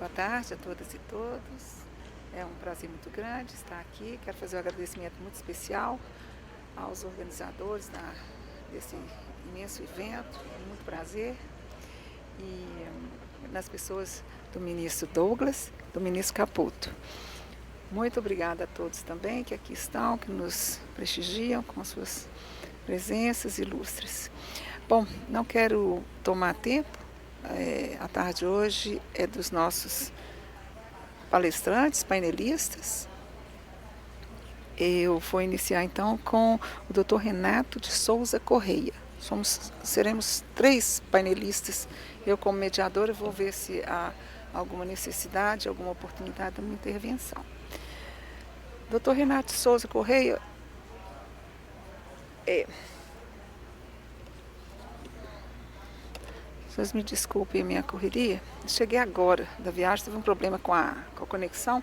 Boa tarde a todas e todos. É um prazer muito grande estar aqui. Quero fazer um agradecimento muito especial aos organizadores desse imenso evento. Muito prazer. E nas pessoas do ministro Douglas, do ministro Caputo. Muito obrigada a todos também que aqui estão, que nos prestigiam com suas presenças ilustres. Bom, não quero tomar tempo. A tarde de hoje é dos nossos palestrantes, painelistas. Eu vou iniciar então com o Dr. Renato de Souza Correia. Seremos 3 painelistas. Eu, como mediadora, vou ver se há alguma necessidade, alguma oportunidade de uma intervenção. Dr. Renato de Souza Correia Vocês me desculpem a minha correria. Cheguei agora da viagem, teve um problema com a conexão.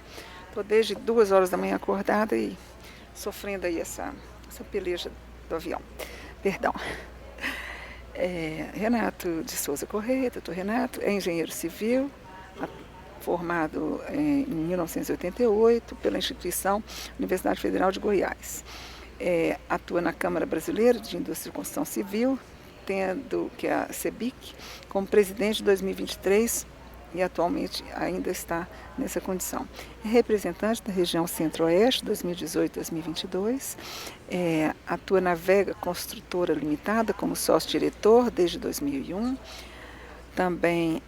Estou desde 2 horas da manhã acordada e sofrendo aí essa peleja do avião. Perdão. Renato de Souza Correia, doutor Renato, é engenheiro civil, formado em 1988 pela instituição Universidade Federal de Goiás. Atua na Câmara Brasileira de Indústria e Construção Civil, tendo que a CEBIC como presidente de 2023 e atualmente ainda está nessa condição. É representante da região Centro-Oeste 2018-2022, atua na Vega Construtora Limitada como sócio-diretor desde 2001, também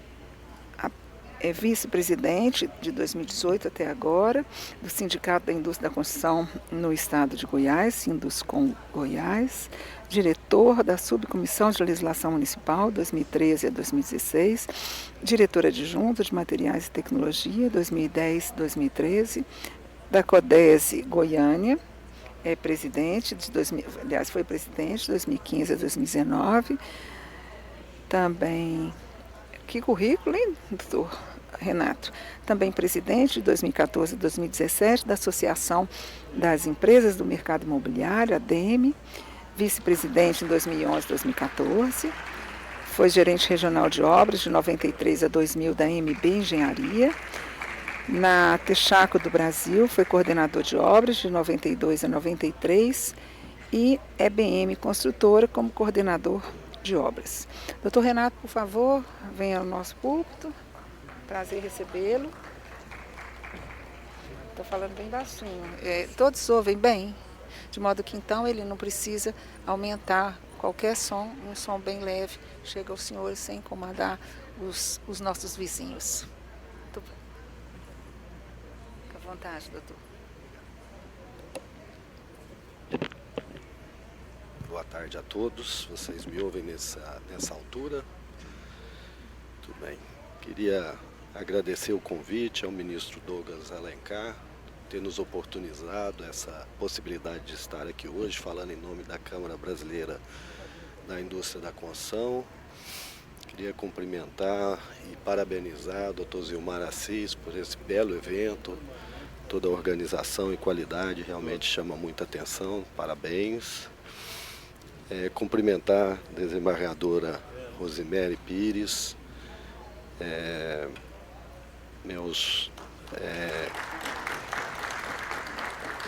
é vice-presidente de 2018 até agora do Sindicato da Indústria da Construção no estado de Goiás, Sinduscom Goiás, diretor da Subcomissão de Legislação Municipal 2013 a 2016, diretor adjunto de Materiais e Tecnologia 2010-2013, da CODESE Goiânia, presidente foi presidente de 2015 a 2019, também. Que currículo, hein, doutor Renato? Também presidente de 2014 a 2017 da Associação das Empresas do Mercado Imobiliário, ADEME, vice-presidente em 2011 a 2014, foi gerente regional de obras de 93 a 2000 da MB Engenharia, na Texaco do Brasil foi coordenador de obras de 92 a 93 e EBM Construtora como coordenador de obras. Doutor Renato, por favor, venha ao nosso púlpito. Prazer recebê-lo. Estou falando bem baixinho. Todos ouvem bem? De modo que então ele não precisa aumentar qualquer som, um som bem leve, chega aos senhores sem incomodar os nossos vizinhos. Fique à vontade, doutor. Boa tarde a todos. Vocês me ouvem nessa altura? Tudo bem. Queria agradecer o convite ao ministro Douglas Alencar, ter nos oportunizado essa possibilidade de estar aqui hoje, falando em nome da Câmara Brasileira da Indústria da Construção. Queria cumprimentar e parabenizar o Dr. Zilmar Assis por esse belo evento. Toda a organização e qualidade realmente chama muita atenção. Parabéns. Cumprimentar a desembargadora Rosemary Pires, meus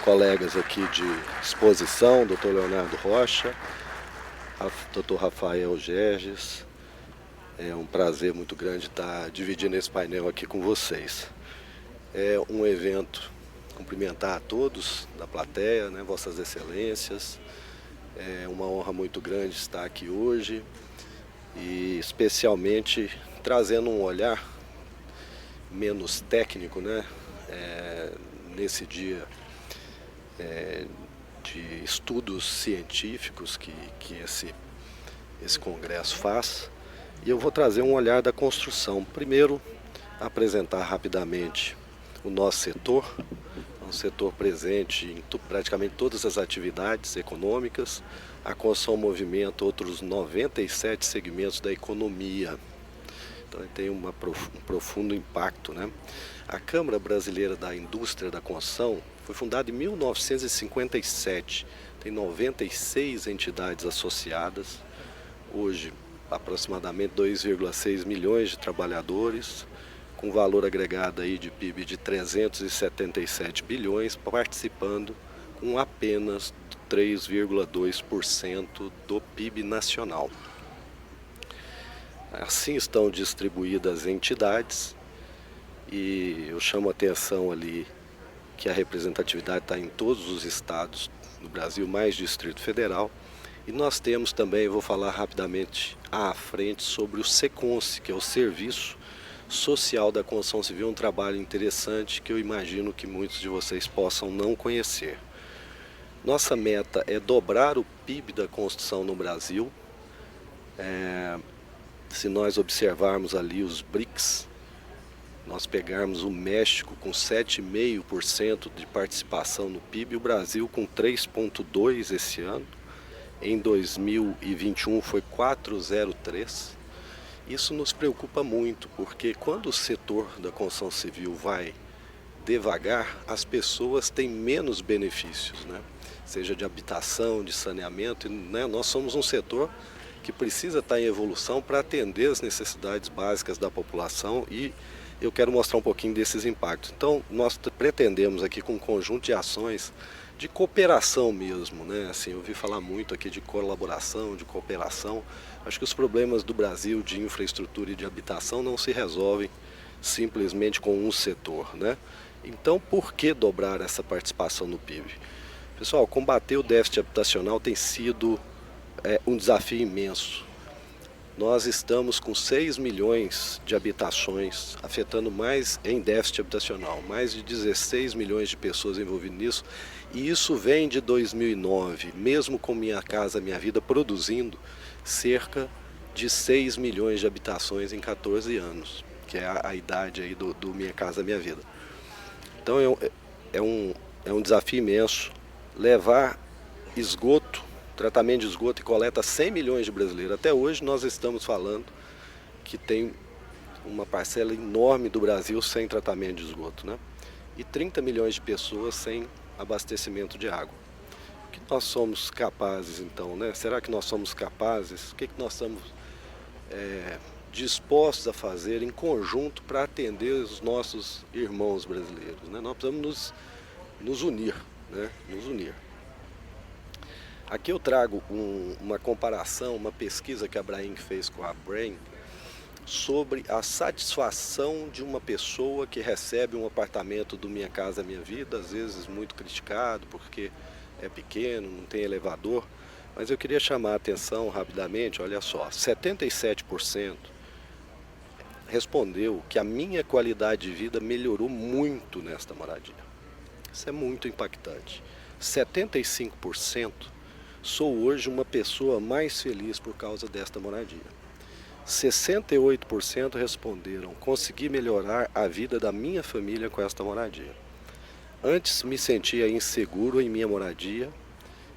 colegas aqui de exposição, Dr. Leonardo Rocha, Dr. Rafael Gerges. É um prazer muito grande estar dividindo esse painel aqui com vocês. É um evento, cumprimentar a todos da plateia, né, Vossas Excelências. É uma honra muito grande estar aqui hoje e especialmente trazendo um olhar menos técnico, né, nesse dia de estudos científicos que esse congresso faz. E eu vou trazer um olhar da construção. Primeiro, apresentar rapidamente o nosso setor. Um setor presente em praticamente todas as atividades econômicas. A construção movimenta outros 97 segmentos da economia. Então tem um profundo impacto, né? A Câmara Brasileira da Indústria da Construção foi fundada em 1957. Tem 96 entidades associadas. Hoje, aproximadamente 2,6 milhões de trabalhadores, com valor agregado aí de PIB de 377 bilhões, participando com apenas 3,2% do PIB nacional. Assim estão distribuídas as entidades e eu chamo a atenção ali que a representatividade está em todos os estados do Brasil, mais Distrito Federal. E nós temos também, vou falar rapidamente à frente sobre o SECONSE, que é o Serviço Social da Construção Civil, um trabalho interessante que eu imagino que muitos de vocês possam não conhecer. Nossa meta é dobrar o PIB da construção no Brasil. Se nós observarmos ali os BRICS, nós pegarmos o México com 7,5% de participação no PIB, o Brasil com 3,2% esse ano, em 2021 foi 4,03%. Isso nos preocupa muito, porque quando o setor da construção civil vai devagar, as pessoas têm menos benefícios, né? Seja de habitação, de saneamento, né? Nós somos um setor que precisa estar em evolução para atender as necessidades básicas da população e eu quero mostrar um pouquinho desses impactos. Então, nós pretendemos aqui com um conjunto de ações de cooperação mesmo, né? Assim, eu ouvi falar muito aqui de colaboração, de cooperação. Acho que os problemas do Brasil de infraestrutura e de habitação não se resolvem simplesmente com um setor, né? Então, por que dobrar essa participação no PIB? Pessoal, combater o déficit habitacional tem sido um desafio imenso. Nós estamos com 6 milhões de habitações afetando mais em déficit habitacional, mais de 16 milhões de pessoas envolvidas nisso, e isso vem de 2009, mesmo com Minha Casa Minha Vida produzindo cerca de 6 milhões de habitações em 14 anos, que é a idade aí do Minha Casa Minha Vida. Então é um desafio imenso levar esgoto, tratamento de esgoto e coleta a 100 milhões de brasileiros. Até hoje nós estamos falando que tem uma parcela enorme do Brasil sem tratamento de esgoto, né? E 30 milhões de pessoas sem abastecimento de água. O que nós somos capazes então, né? Será que nós somos capazes? O que nós estamos dispostos a fazer em conjunto para atender os nossos irmãos brasileiros, né? Nós precisamos nos unir, né? Nos unir. Aqui eu trago uma comparação, uma pesquisa que a Brain fez com a Brain sobre a satisfação de uma pessoa que recebe um apartamento do Minha Casa Minha Vida, às vezes muito criticado porque é pequeno, não tem elevador, mas eu queria chamar a atenção rapidamente, olha só, 77% respondeu que a minha qualidade de vida melhorou muito nesta moradia. Isso é muito impactante. 75% sou hoje uma pessoa mais feliz por causa desta moradia. 68% responderam, consegui melhorar a vida da minha família com esta moradia. Antes me sentia inseguro em minha moradia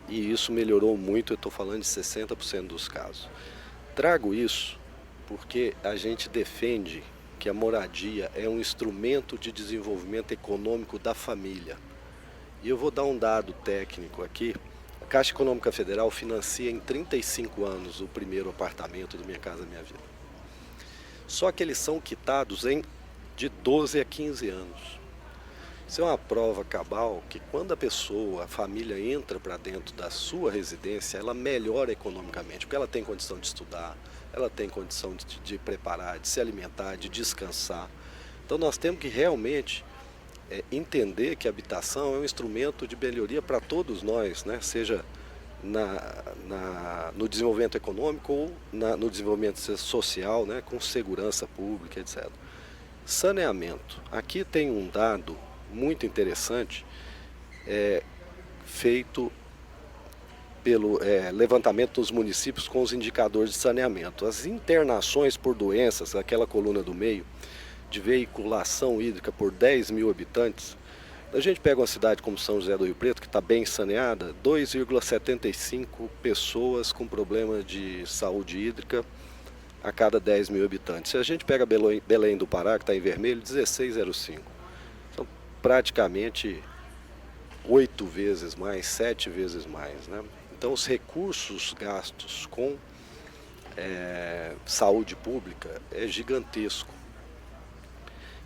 e isso melhorou muito, eu estou falando de 60% dos casos. Trago isso porque a gente defende que a moradia é um instrumento de desenvolvimento econômico da família. E eu vou dar um dado técnico aqui. A Caixa Econômica Federal financia em 35 anos o primeiro apartamento do Minha Casa Minha Vida. Só que eles são quitados de 12 a 15 anos. Isso é uma prova cabal que quando a família entra para dentro da sua residência, ela melhora economicamente, porque ela tem condição de estudar, ela tem condição de preparar, de se alimentar, de descansar. Então nós temos que realmente entender que a habitação é um instrumento de melhoria para todos nós, né? Seja no desenvolvimento econômico ou no desenvolvimento social, né? Com segurança pública, etc. Saneamento. Aqui tem um dado muito interessante feito pelo levantamento dos municípios com os indicadores de saneamento. As internações por doenças, aquela coluna do meio, de veiculação hídrica por 10 mil habitantes, a gente pega uma cidade como São José do Rio Preto, que está bem saneada, 2,75 pessoas com problema de saúde hídrica a cada 10 mil habitantes. Se a gente pega Belém do Pará, que está em vermelho, 16,05. São praticamente 8 vezes mais, 7 vezes mais, né? Então os recursos gastos com saúde pública é gigantesco.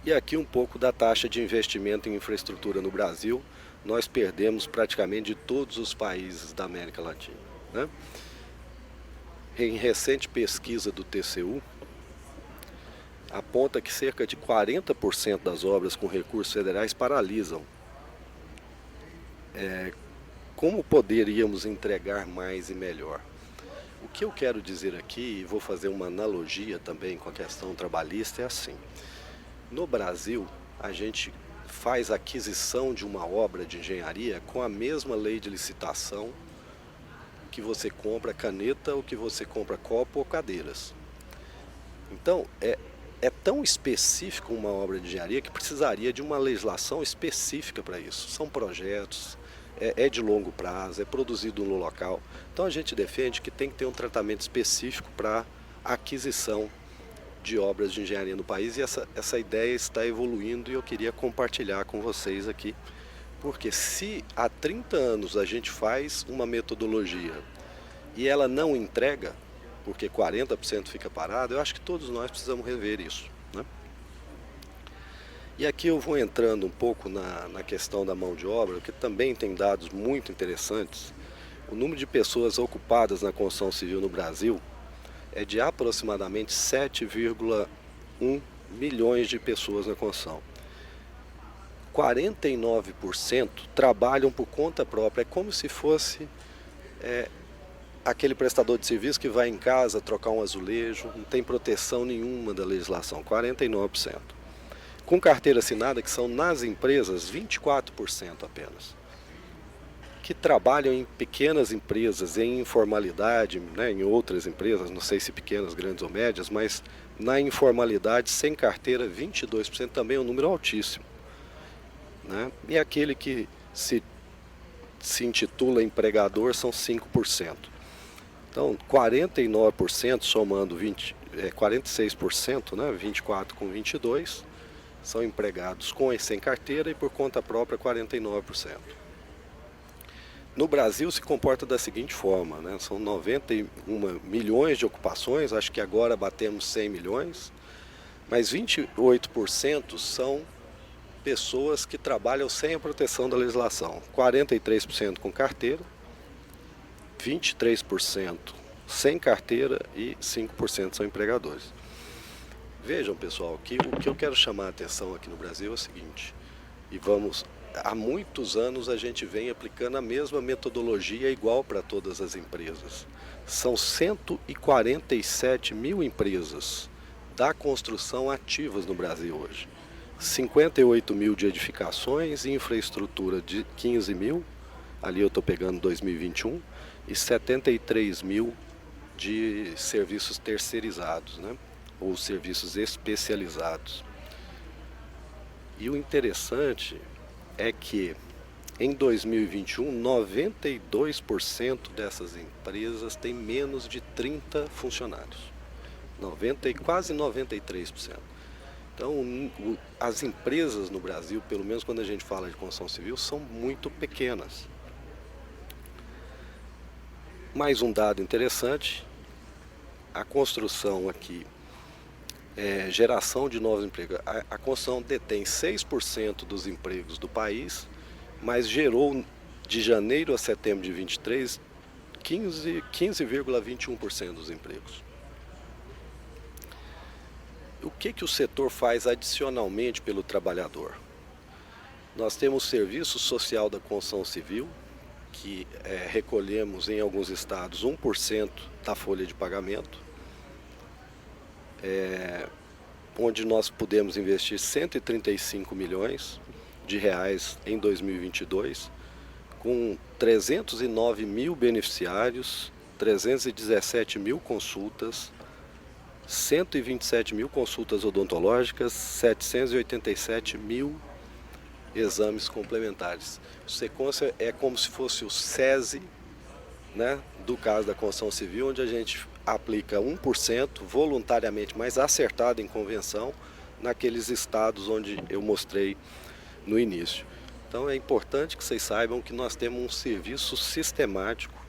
E aqui um pouco da taxa de investimento em infraestrutura no Brasil. Nós perdemos praticamente de todos os países da América Latina, né? Em recente pesquisa do TCU, aponta que cerca de 40% das obras com recursos federais paralisam. Como poderíamos entregar mais e melhor? O que eu quero dizer aqui, e vou fazer uma analogia também com a questão trabalhista, é assim. No Brasil, a gente faz aquisição de uma obra de engenharia com a mesma lei de licitação que você compra caneta ou que você compra copo ou cadeiras. Então, é tão específico uma obra de engenharia que precisaria de uma legislação específica para isso. São projetos, é de longo prazo, é produzido no local. Então a gente defende que tem que ter um tratamento específico para aquisição de obras de engenharia no país, e essa ideia está evoluindo e eu queria compartilhar com vocês aqui. Porque se há 30 anos a gente faz uma metodologia e ela não entrega, porque 40% fica parado, eu acho que todos nós precisamos rever isso, né? E aqui eu vou entrando um pouco na questão da mão de obra, que também tem dados muito interessantes. O número de pessoas ocupadas na construção civil no Brasil é de aproximadamente 7,1 milhões de pessoas na construção. 49% trabalham por conta própria, é como se fosse aquele prestador de serviço que vai em casa trocar um azulejo, não tem proteção nenhuma da legislação, 49%. Com carteira assinada, que são nas empresas, 24% apenas. Que trabalham em pequenas empresas, em informalidade, né, em outras empresas, não sei se pequenas, grandes ou médias, mas na informalidade, sem carteira, 22%, também é um número altíssimo, né? E aquele que se intitula empregador são 5%. Então, 49% somando 46%, né, 24% com 22%, são empregados com e sem carteira, e por conta própria 49%. No Brasil se comporta da seguinte forma, né? São 91 milhões de ocupações, acho que agora batemos 100 milhões, mas 28% são pessoas que trabalham sem a proteção da legislação. 43% com carteira, 23% sem carteira e 5% são empregadores. Vejam, pessoal, que o que eu quero chamar a atenção aqui no Brasil é o seguinte, há muitos anos a gente vem aplicando a mesma metodologia igual para todas as empresas. São 147 mil empresas da construção ativas no Brasil hoje. 58 mil de edificações, infraestrutura de 15 mil, ali eu estou pegando 2021, e 73 mil de serviços terceirizados, né? Ou serviços especializados. E o interessante é que em 2021, 92% dessas empresas têm menos de 30 funcionários. Quase 93%. Então, as empresas no Brasil, pelo menos quando a gente fala de construção civil, são muito pequenas. Mais um dado interessante, a construção aqui, geração de novos empregos. A construção detém 6% dos empregos do país, mas gerou de janeiro a setembro de 23, 15,21% dos empregos. O que o setor faz adicionalmente pelo trabalhador? Nós temos o Serviço Social da Construção Civil, que recolhemos em alguns estados 1% da folha de pagamento, onde nós pudemos investir 135 milhões de reais em 2022, com 309 mil beneficiários, 317 mil consultas, 127 mil consultas odontológicas, 787 mil exames complementares. O Sequência é como se fosse o SESI, né, do caso da construção civil, onde a gente aplica 1% voluntariamente, mas acertado em convenção, naqueles estados onde eu mostrei no início. Então é importante que vocês saibam que nós temos um serviço sistemático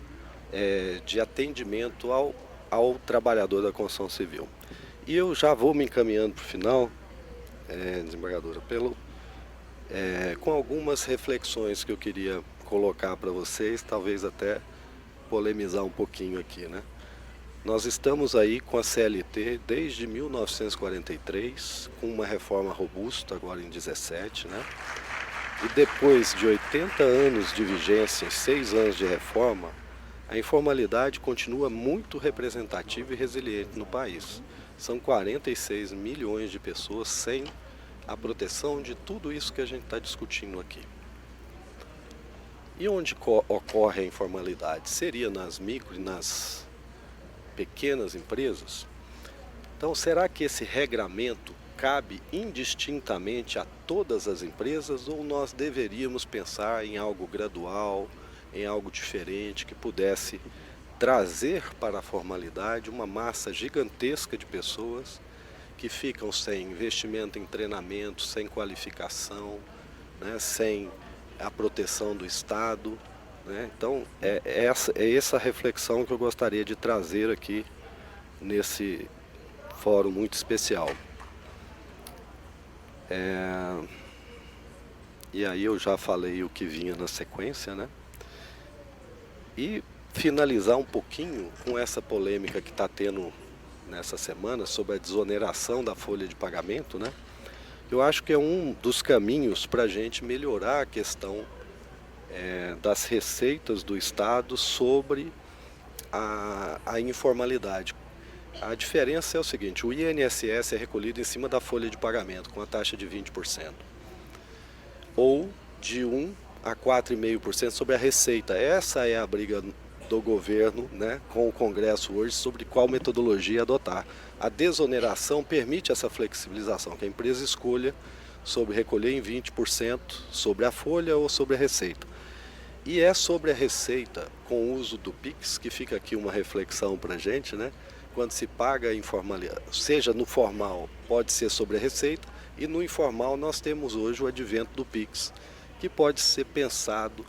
de atendimento ao trabalhador da construção civil. E eu já vou me encaminhando para o final, desembargadora, com algumas reflexões que eu queria colocar para vocês, talvez até polemizar um pouquinho aqui, né? Nós estamos aí com a CLT desde 1943, com uma reforma robusta agora em 17, né? E depois de 80 anos de vigência, 6 anos de reforma, a informalidade continua muito representativa e resiliente no país. São 46 milhões de pessoas sem a proteção de tudo isso que a gente está discutindo aqui. E onde ocorre a informalidade? Seria nas micro e nas pequenas empresas? Então, será que esse regramento cabe indistintamente a todas as empresas ou nós deveríamos pensar em algo gradual, em algo diferente que pudesse trazer para a formalidade uma massa gigantesca de pessoas que ficam sem investimento em treinamento, sem qualificação, né, sem a proteção do Estado, né? Então, é essa reflexão que eu gostaria de trazer aqui nesse fórum muito especial. E aí eu já falei o que vinha na sequência, né? E finalizar um pouquinho com essa polêmica que está tendo nessa semana sobre a desoneração da folha de pagamento, né? Eu acho que é um dos caminhos para a gente melhorar a questão das receitas do Estado sobre a informalidade. A diferença é o seguinte: o INSS é recolhido em cima da folha de pagamento com a taxa de 20%, ou de 1 a 4,5% sobre a receita. Essa é a briga do governo, né, com o Congresso hoje sobre qual metodologia adotar. A desoneração permite essa flexibilização, que a empresa escolha sobre recolher em 20% sobre a folha ou sobre a receita. E é sobre a receita, com o uso do PIX, que fica aqui uma reflexão para a gente, né? Quando se paga a informalidade, seja no formal, pode ser sobre a receita, e no informal nós temos hoje o advento do PIX, que pode ser pensado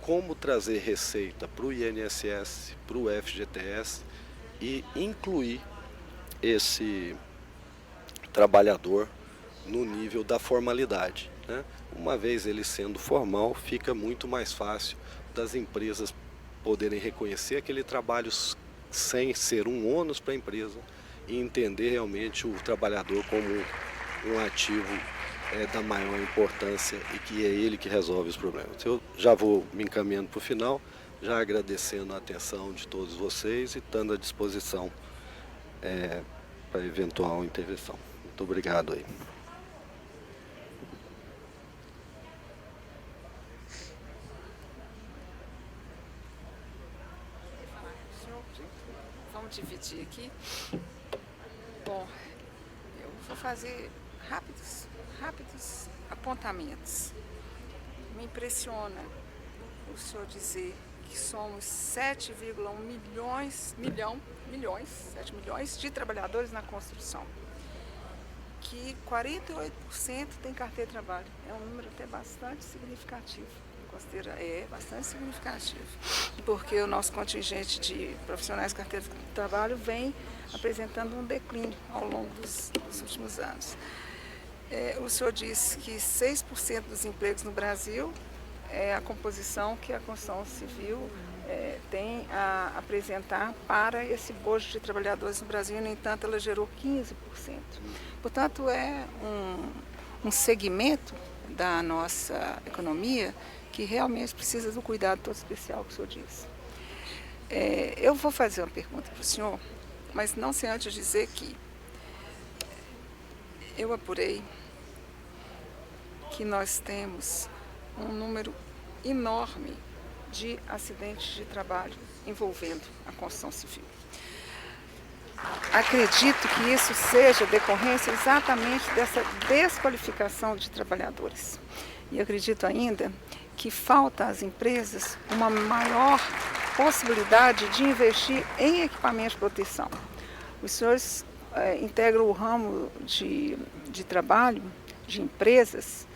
como trazer receita para o INSS, para o FGTS e incluir esse trabalhador no nível da formalidade, né? Uma vez ele sendo formal, fica muito mais fácil das empresas poderem reconhecer aquele trabalho sem ser um ônus para a empresa e entender realmente o trabalhador como um ativo da maior importância e que é ele que resolve os problemas. Eu já vou me encaminhando para o final, já agradecendo a atenção de todos vocês e estando à disposição para eventual intervenção. Muito obrigado aí. Vamos dividir aqui. Bom, eu vou fazer rápidos apontamentos. Me impressiona o senhor dizer que somos 7,1 milhões de trabalhadores na construção, que 48% tem carteira de trabalho. É um número até bastante significativo. É bastante significativo, porque o nosso contingente de profissionais de carteira de trabalho vem apresentando um declínio ao longo dos últimos anos. O senhor disse que 6% dos empregos no Brasil é a composição que a construção civil tem a apresentar para esse bojo de trabalhadores no Brasil, no entanto, ela gerou 15%. Portanto, é um segmento da nossa economia que realmente precisa do cuidado todo especial que o senhor disse. Eu vou fazer uma pergunta para o senhor, mas não sem antes dizer que eu apurei que nós temos um número enorme de acidentes de trabalho envolvendo a construção civil. Acredito que isso seja decorrência exatamente dessa desqualificação de trabalhadores. E acredito ainda que falta às empresas uma maior possibilidade de investir em equipamentos de proteção. Os senhores integram o ramo de trabalho de empresas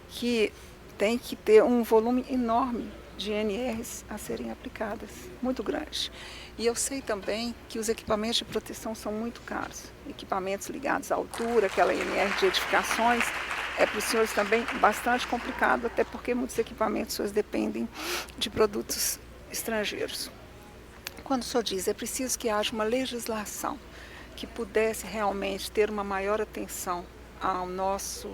que tem que ter um volume enorme de NRs a serem aplicadas, muito grande. E eu sei também que os equipamentos de proteção são muito caros. Equipamentos ligados à altura, aquela NR de edificações, é para os senhores também bastante complicado, até porque muitos equipamentos os senhores dependem de produtos estrangeiros. Quando o senhor diz, é preciso que haja uma legislação que pudesse realmente ter uma maior atenção ao nosso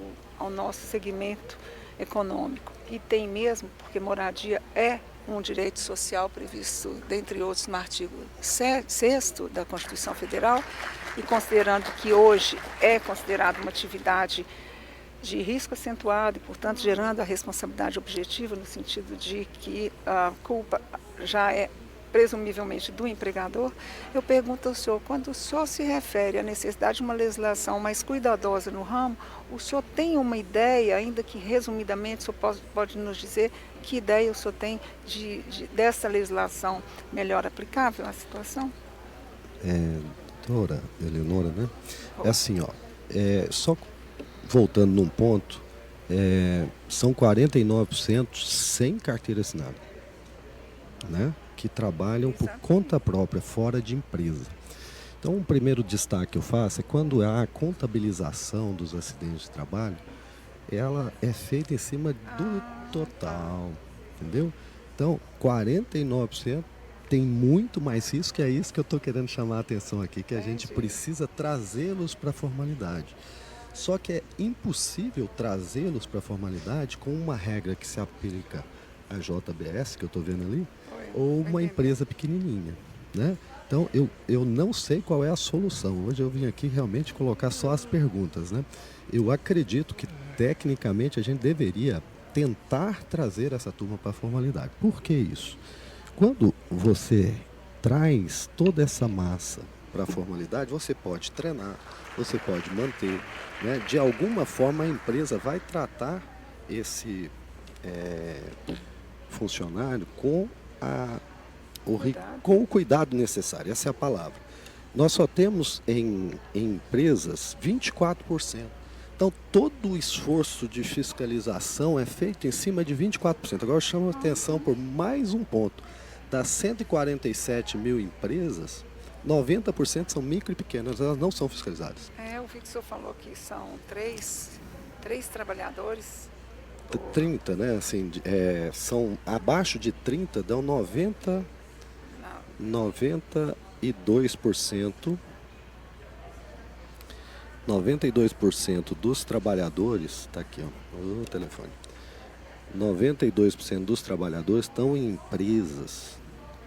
segmento econômico, e tem mesmo, porque moradia é um direito social previsto, dentre outros, no artigo 6º da Constituição Federal, e considerando que hoje é considerado uma atividade de risco acentuado e, portanto, gerando a responsabilidade objetiva no sentido de que a culpa já é presumivelmente do empregador, eu pergunto ao senhor, quando o senhor se refere à necessidade de uma legislação mais cuidadosa no ramo, o senhor tem uma ideia, ainda que resumidamente, o senhor pode nos dizer que ideia o senhor tem dessa legislação melhor aplicável à situação? Doutora Eleonora, né? É assim, ó, só voltando num ponto, são 49% sem carteira assinada, né? Que trabalham por conta própria, fora de empresa. Então, um primeiro destaque que eu faço é quando há a contabilização dos acidentes de trabalho, ela é feita em cima do total, entendeu? Então, 49% tem muito mais risco, que é isso que eu estou querendo chamar a atenção aqui, que a gente precisa trazê-los para a formalidade. Só que é impossível trazê-los para a formalidade com uma regra que se aplica à JBS, que eu estou vendo ali, ou uma empresa pequenininha, né? Então, eu não sei qual é a solução. Hoje eu vim aqui realmente colocar só as perguntas, né? Eu acredito que, tecnicamente, a gente deveria tentar trazer essa turma para a formalidade. Por que isso? Quando você traz toda essa massa para a formalidade, você pode treinar, você pode manter, né? De alguma forma, a empresa vai tratar esse funcionário com o cuidado necessário, essa é a palavra. Nós só temos em empresas 24%. Então, todo o esforço de fiscalização é feito em cima de 24%. Agora eu chamo a atenção por mais um ponto. Das 147 mil empresas, 90% são micro e pequenas, elas não são fiscalizadas. Eu vi que o senhor falou que são três trabalhadores. 30, né? Assim, são abaixo de 30, dão 92%. 92% dos trabalhadores, está aqui, ó, o telefone. 92% dos trabalhadores estão em empresas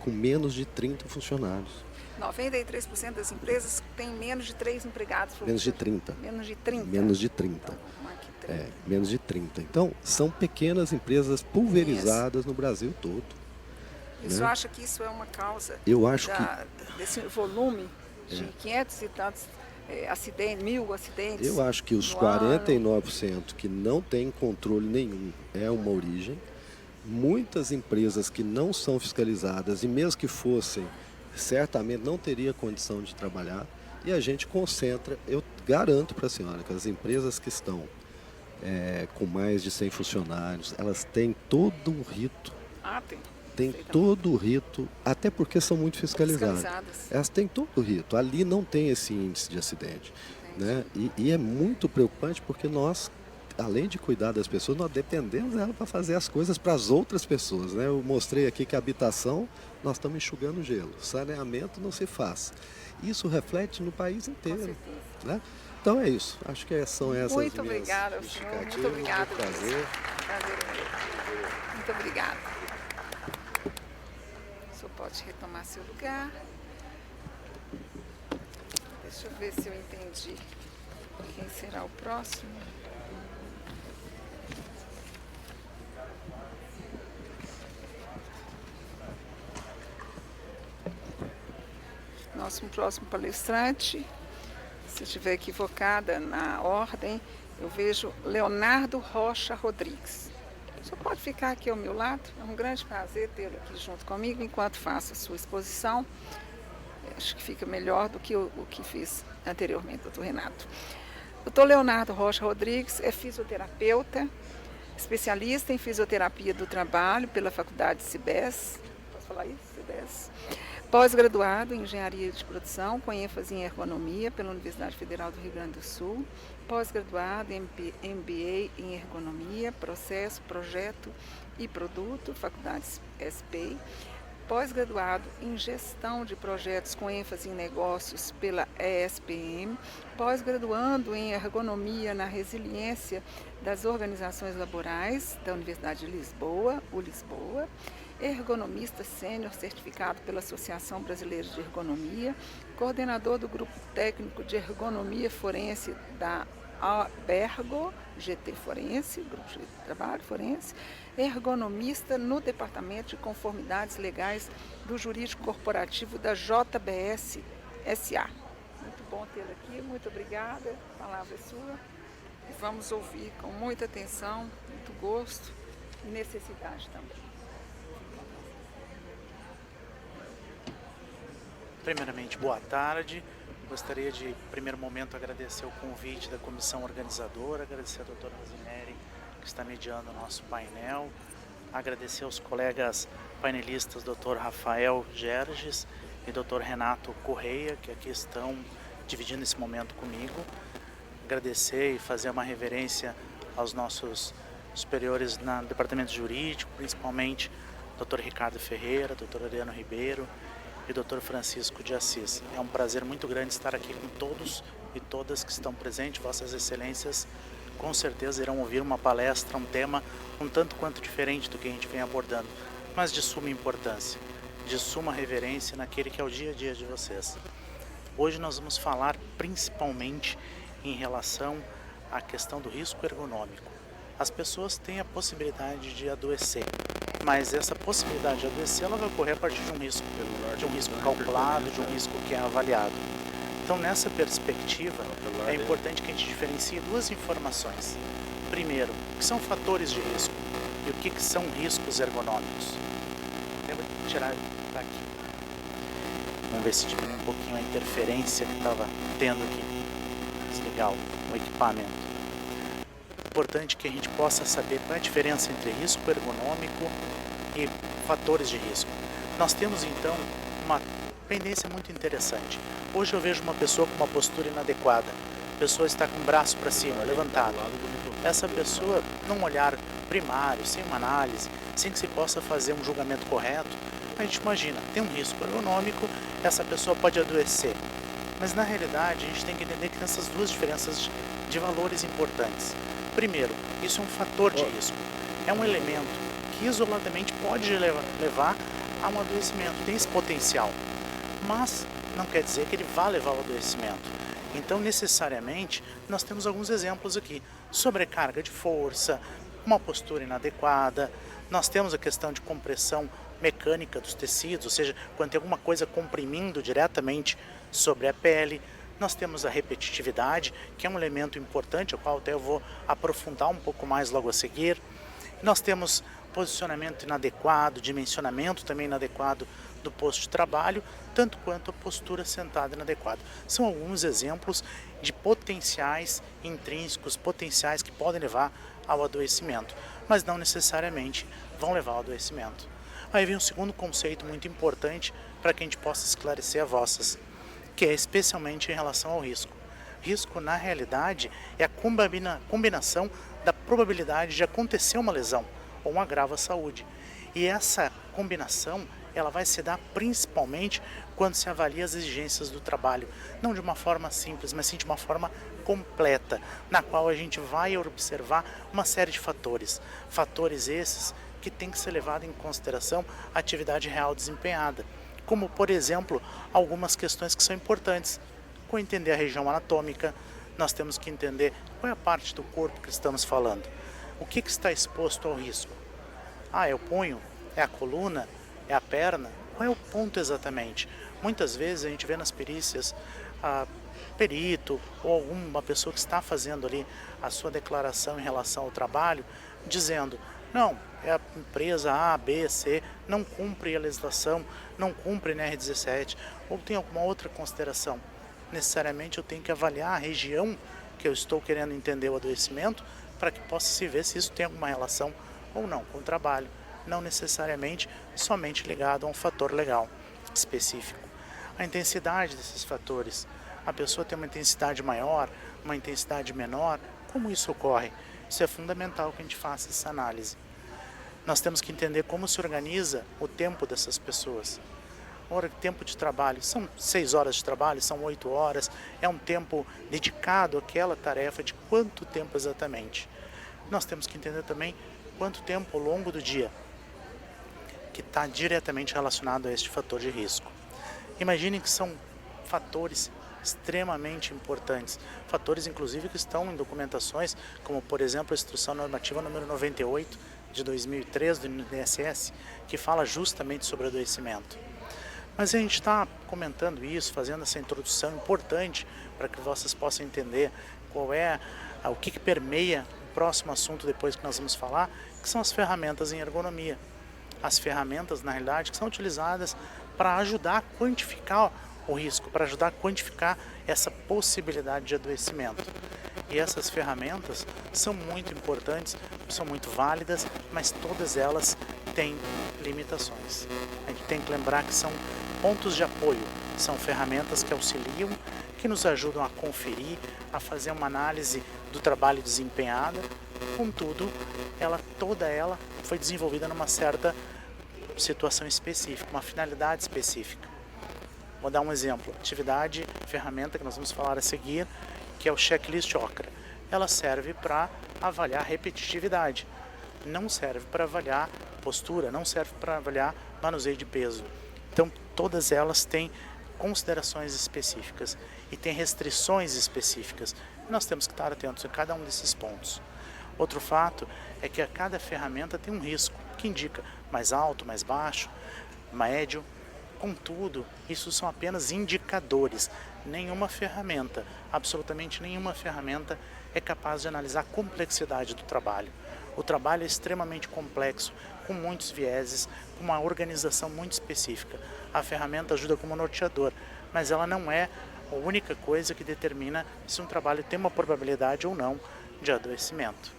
com menos de 30 funcionários. 93% das empresas têm menos de 3 empregados. Menos de 30. Menos de 30. Menos de 30. Menos de 30. Então, são pequenas empresas pulverizadas no Brasil todo. E o senhor acha que isso é uma causa desse volume de 500 e tantos acidentes, 1000 acidentes? Eu acho que os 49% que não têm controle nenhum é uma origem. Muitas empresas que não são fiscalizadas, e mesmo que fossem, certamente não teria condição de trabalhar. E a gente concentra, eu garanto para a senhora que as empresas que estão com mais de 100 funcionários, elas têm todo um rito. Tem todo o rito, até porque são muito fiscalizadas. Elas têm todo o rito. Ali não tem esse índice de acidente, né? E é muito preocupante porque nós, além de cuidar das pessoas, nós dependemos dela para fazer as coisas para as outras pessoas, né? Eu mostrei aqui que a habitação, nós estamos enxugando gelo. Saneamento não se faz. Isso reflete no país inteiro, né? Então é isso. Acho que são essas muito obrigada, senhor. Muito obrigada. Prazer. Muito obrigada. O senhor pode retomar seu lugar. Deixa eu ver se eu entendi quem será o próximo. Nosso próximo palestrante, se estiver equivocada na ordem, eu vejo Leonardo Rocha Rodrigues. O senhor pode ficar aqui ao meu lado? É um grande prazer tê-lo aqui junto comigo enquanto faço a sua exposição. Acho que fica melhor do que o que fiz anteriormente, doutor Renato. Doutor Leonardo Rocha Rodrigues é fisioterapeuta, especialista em fisioterapia do trabalho pela Faculdade CIBES, posso falar isso? CIBES. Pós-graduado em engenharia de produção, com ênfase em ergonomia pela Universidade Federal do Rio Grande do Sul. Pós-graduado em MBA em ergonomia, processo, projeto e produto, Faculdade SPEI. Pós-graduado em gestão de projetos com ênfase em negócios pela ESPM, pós-graduando em ergonomia na resiliência das organizações laborais da Universidade de Lisboa, Lisboa, ergonomista sênior certificado pela Associação Brasileira de Ergonomia, coordenador do Grupo Técnico de Ergonomia Forense da Abergo, GT Forense, Grupo de Trabalho Forense, ergonomista no Departamento de Conformidades Legais do Jurídico Corporativo da JBS SA. Muito bom tê-lo aqui, muito obrigada, a palavra é sua. E vamos ouvir com muita atenção, muito gosto e necessidade também. Primeiramente, boa tarde. Gostaria de, em primeiro momento, agradecer o convite da comissão organizadora, agradecer a doutora Rosineri, que está mediando o nosso painel, agradecer aos colegas painelistas, doutor Rafael Gerges e doutor Renato Correia, que aqui estão dividindo esse momento comigo. Agradecer e fazer uma reverência aos nossos superiores no departamento jurídico, principalmente doutor Ricardo Ferreira, doutor Adriano Ribeiro e Dr. Francisco de Assis. É um prazer muito grande estar aqui com todos e todas que estão presentes. Vossas Excelências com certeza irão ouvir uma palestra, um tema um tanto quanto diferente do que a gente vem abordando, mas de suma importância, de suma reverência naquele que é o dia a dia de vocês. Hoje nós vamos falar principalmente em relação à questão do risco ergonômico. As pessoas têm a possibilidade de adoecer, mas essa possibilidade de adoecer ela vai ocorrer a partir de um risco calculado, de um risco que é avaliado. Então, nessa perspectiva, é importante que a gente diferencie duas informações. Primeiro, o que são fatores de risco e o que são riscos ergonômicos. Eu vou tirar daqui. Vamos ver se diminui um pouquinho a interferência que estava tendo aqui. Desligar o equipamento. Importante que a gente possa saber qual é a diferença entre risco ergonômico e fatores de risco. Nós temos então uma pendência muito interessante. Hoje eu vejo uma pessoa com uma postura inadequada, a pessoa está com o braço para cima, levantado. Essa pessoa, num olhar primário, sem uma análise, sem que se possa fazer um julgamento correto, a gente imagina, tem um risco ergonômico, essa pessoa pode adoecer. Mas na realidade a gente tem que entender que tem essas duas diferenças de valores importantes. Primeiro, isso é um fator de risco, é um elemento que isoladamente pode levar a um adoecimento, tem esse potencial, mas não quer dizer que ele vá levar ao adoecimento. Então, necessariamente, nós temos alguns exemplos aqui, sobrecarga de força, uma postura inadequada, nós temos a questão de compressão mecânica dos tecidos, ou seja, quando tem alguma coisa comprimindo diretamente sobre a pele. Nós temos a repetitividade, que é um elemento importante, o qual até eu vou aprofundar um pouco mais logo a seguir. Nós temos posicionamento inadequado, dimensionamento também inadequado do posto de trabalho, tanto quanto a postura sentada inadequada. São alguns exemplos de potenciais intrínsecos, potenciais que podem levar ao adoecimento, mas não necessariamente vão levar ao adoecimento. Aí vem um segundo conceito muito importante para que a gente possa esclarecer a vossas, que é especialmente em relação ao risco. Risco, na realidade, é a combinação da probabilidade de acontecer uma lesão ou um agravo à saúde. E essa combinação, ela vai se dar principalmente quando se avalia as exigências do trabalho, não de uma forma simples, mas sim de uma forma completa, na qual a gente vai observar uma série de fatores. Fatores esses que tem que ser levado em consideração a atividade real desempenhada, como, por exemplo, algumas questões que são importantes. Com entender a região anatômica, nós temos que entender qual é a parte do corpo que estamos falando. O que está exposto ao risco? É o punho? É a coluna? É a perna? Qual é o ponto exatamente? Muitas vezes a gente vê nas perícias perito ou alguma pessoa que está fazendo ali a sua declaração em relação ao trabalho, dizendo, não, é a empresa A, B, C, não cumpre a legislação, não cumpre a NR17, ou tem alguma outra consideração. Necessariamente eu tenho que avaliar a região que eu estou querendo entender o adoecimento para que possa se ver se isso tem alguma relação ou não com o trabalho, não necessariamente somente ligado a um fator legal específico. A intensidade desses fatores, a pessoa tem uma intensidade maior, uma intensidade menor, como isso ocorre? Isso é fundamental que a gente faça essa análise. Nós temos que entender como se organiza o tempo dessas pessoas. Ora, tempo de trabalho, são 6 horas de trabalho, são 8 horas, é um tempo dedicado àquela tarefa, de quanto tempo exatamente. Nós temos que entender também quanto tempo ao longo do dia, que está diretamente relacionado a este fator de risco. Imaginem que são fatores extremamente importantes, fatores inclusive que estão em documentações, como por exemplo a Instrução Normativa número 98 de 2003 do INSS, que fala justamente sobre adoecimento. Mas a gente está comentando isso, fazendo essa introdução importante para que vocês possam entender o que permeia o próximo assunto depois que nós vamos falar, que são as ferramentas em ergonomia. As ferramentas, na realidade, que são utilizadas para ajudar a quantificar o risco, para ajudar a quantificar essa possibilidade de adoecimento. E essas ferramentas são muito importantes, são muito válidas, mas todas elas têm limitações. A gente tem que lembrar que são pontos de apoio, são ferramentas que auxiliam, que nos ajudam a conferir, a fazer uma análise do trabalho desempenhado. Contudo, toda ela foi desenvolvida numa certa situação específica, uma finalidade específica. Vou dar um exemplo, atividade, ferramenta que nós vamos falar a seguir, que é o checklist Okra. Ela serve para avaliar repetitividade, não serve para avaliar postura, não serve para avaliar manuseio de peso. Então, todas elas têm considerações específicas e têm restrições específicas. E nós temos que estar atentos a cada um desses pontos. Outro fato é que cada ferramenta tem um risco, que indica mais alto, mais baixo, médio. Contudo, isso são apenas indicadores. Nenhuma ferramenta, absolutamente nenhuma ferramenta é capaz de analisar a complexidade do trabalho. O trabalho é extremamente complexo, com muitos vieses, com uma organização muito específica. A ferramenta ajuda como norteador, mas ela não é a única coisa que determina se um trabalho tem uma probabilidade ou não de adoecimento.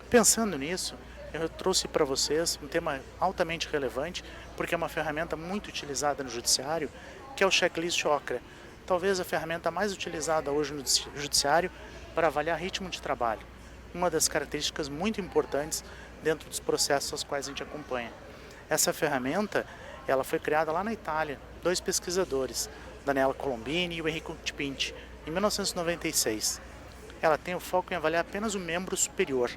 Pensando nisso, eu trouxe para vocês um tema altamente relevante, porque é uma ferramenta muito utilizada no judiciário, que é o checklist Okra. Talvez a ferramenta mais utilizada hoje no judiciário para avaliar ritmo de trabalho. Uma das características muito importantes dentro dos processos aos quais a gente acompanha. Essa ferramenta, ela foi criada lá na Itália, 2 pesquisadores, Daniela Colombini e o Enrico Tipinti, em 1996. Ela tem o foco em avaliar apenas o membro superior.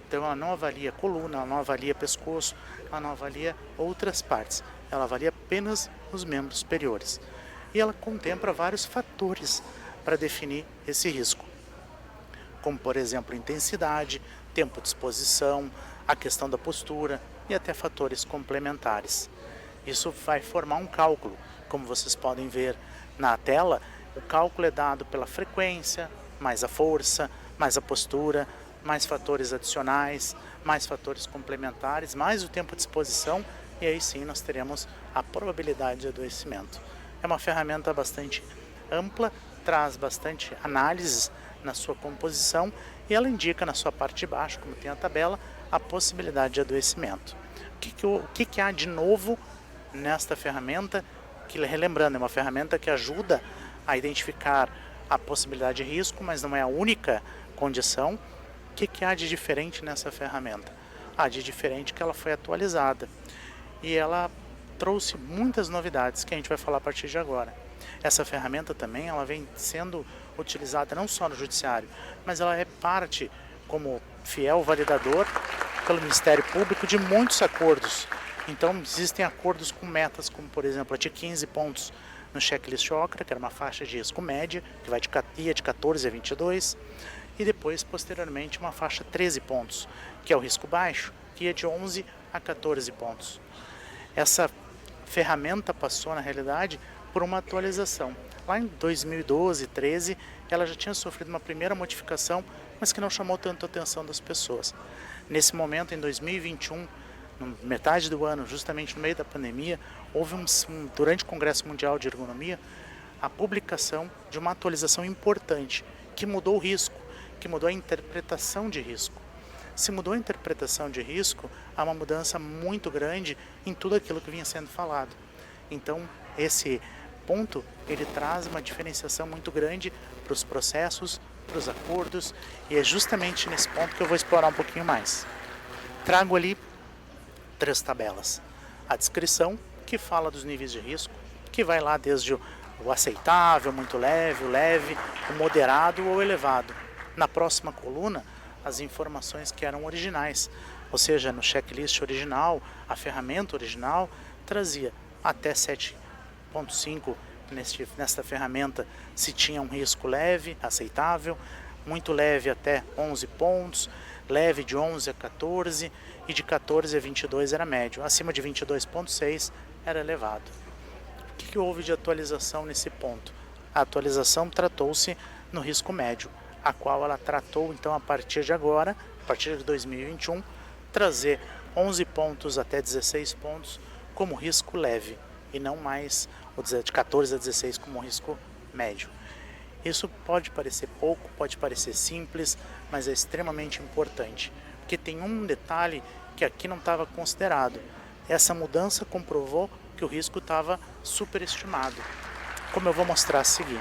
Então ela não avalia coluna, ela não avalia pescoço, ela não avalia outras partes. Ela avalia apenas os membros superiores. E ela contempla vários fatores para definir esse risco, como por exemplo intensidade, tempo de exposição, a questão da postura e até fatores complementares. Isso vai formar um cálculo. Como vocês podem ver na tela, o cálculo é dado pela frequência, mais a força, mais a postura, mais fatores adicionais, mais fatores complementares, mais o tempo de exposição, e aí sim nós teremos a probabilidade de adoecimento. É uma ferramenta bastante ampla, traz bastante análises na sua composição e ela indica na sua parte de baixo, como tem a tabela, a possibilidade de adoecimento. O que há de novo nesta ferramenta? Que, relembrando, é uma ferramenta que ajuda a identificar a possibilidade de risco, mas não é a única condição. O que há de diferente nessa ferramenta? Há de diferente que ela foi atualizada e ela trouxe muitas novidades que a gente vai falar a partir de agora. Essa ferramenta também ela vem sendo utilizada não só no judiciário, mas ela é parte, como fiel validador pelo Ministério Público, de muitos acordos. Então existem acordos com metas, como por exemplo a de 15 pontos no checklist Okra, que era uma faixa de risco média, que ia de 14 a 22, e depois, posteriormente, uma faixa 13 pontos, que é o risco baixo, que ia de 11 a 14 pontos. Essa ferramenta passou, na realidade, por uma atualização. Lá em 2012, 2013, ela já tinha sofrido uma primeira modificação, mas que não chamou tanto a atenção das pessoas. Nesse momento, em 2021, metade do ano, justamente no meio da pandemia, houve durante o Congresso Mundial de Ergonomia, a publicação de uma atualização importante, que mudou o risco, que mudou a interpretação de risco. se mudou a interpretação de risco, há uma mudança muito grande em tudo aquilo que vinha sendo falado. Então, esse ponto, ele traz uma diferenciação muito grande para os processos, para os acordos, e é justamente nesse ponto que eu vou explorar um pouquinho mais. Trago ali 3 tabelas. A descrição, que fala dos níveis de risco, que vai lá desde o aceitável, muito leve, o leve, o moderado ou elevado. Na próxima coluna, as informações que eram originais, ou seja, no checklist original, a ferramenta original trazia até 7.5 nesta ferramenta se tinha um risco leve, aceitável, muito leve até 11 pontos, leve de 11 a 14 e de 14 a 22 era médio, acima de 22.6 era elevado. O que houve de atualização nesse ponto? A atualização tratou-se no risco médio, a qual ela tratou então a partir de agora, a partir de 2021, trazer 11 pontos até 16 pontos como risco leve e não mais de 14 a 16 como risco médio. Isso pode parecer pouco, pode parecer simples, mas é extremamente importante, porque tem um detalhe que aqui não estava considerado. Essa mudança comprovou que o risco estava superestimado, como eu vou mostrar a seguir.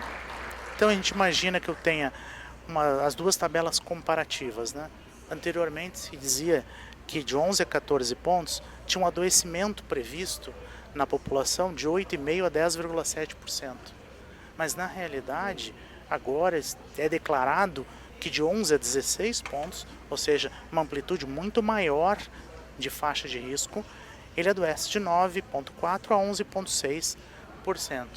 Então a gente imagina que eu tenha as 2 tabelas comparativas, né? Anteriormente se dizia que de 11 a 14 pontos tinha um adoecimento previsto na população de 8,5% a 10,7%. Mas na realidade, agora é declarado que de 11 a 16 pontos, ou seja, uma amplitude muito maior de faixa de risco, ele adoece de 9,4% a 11,6%.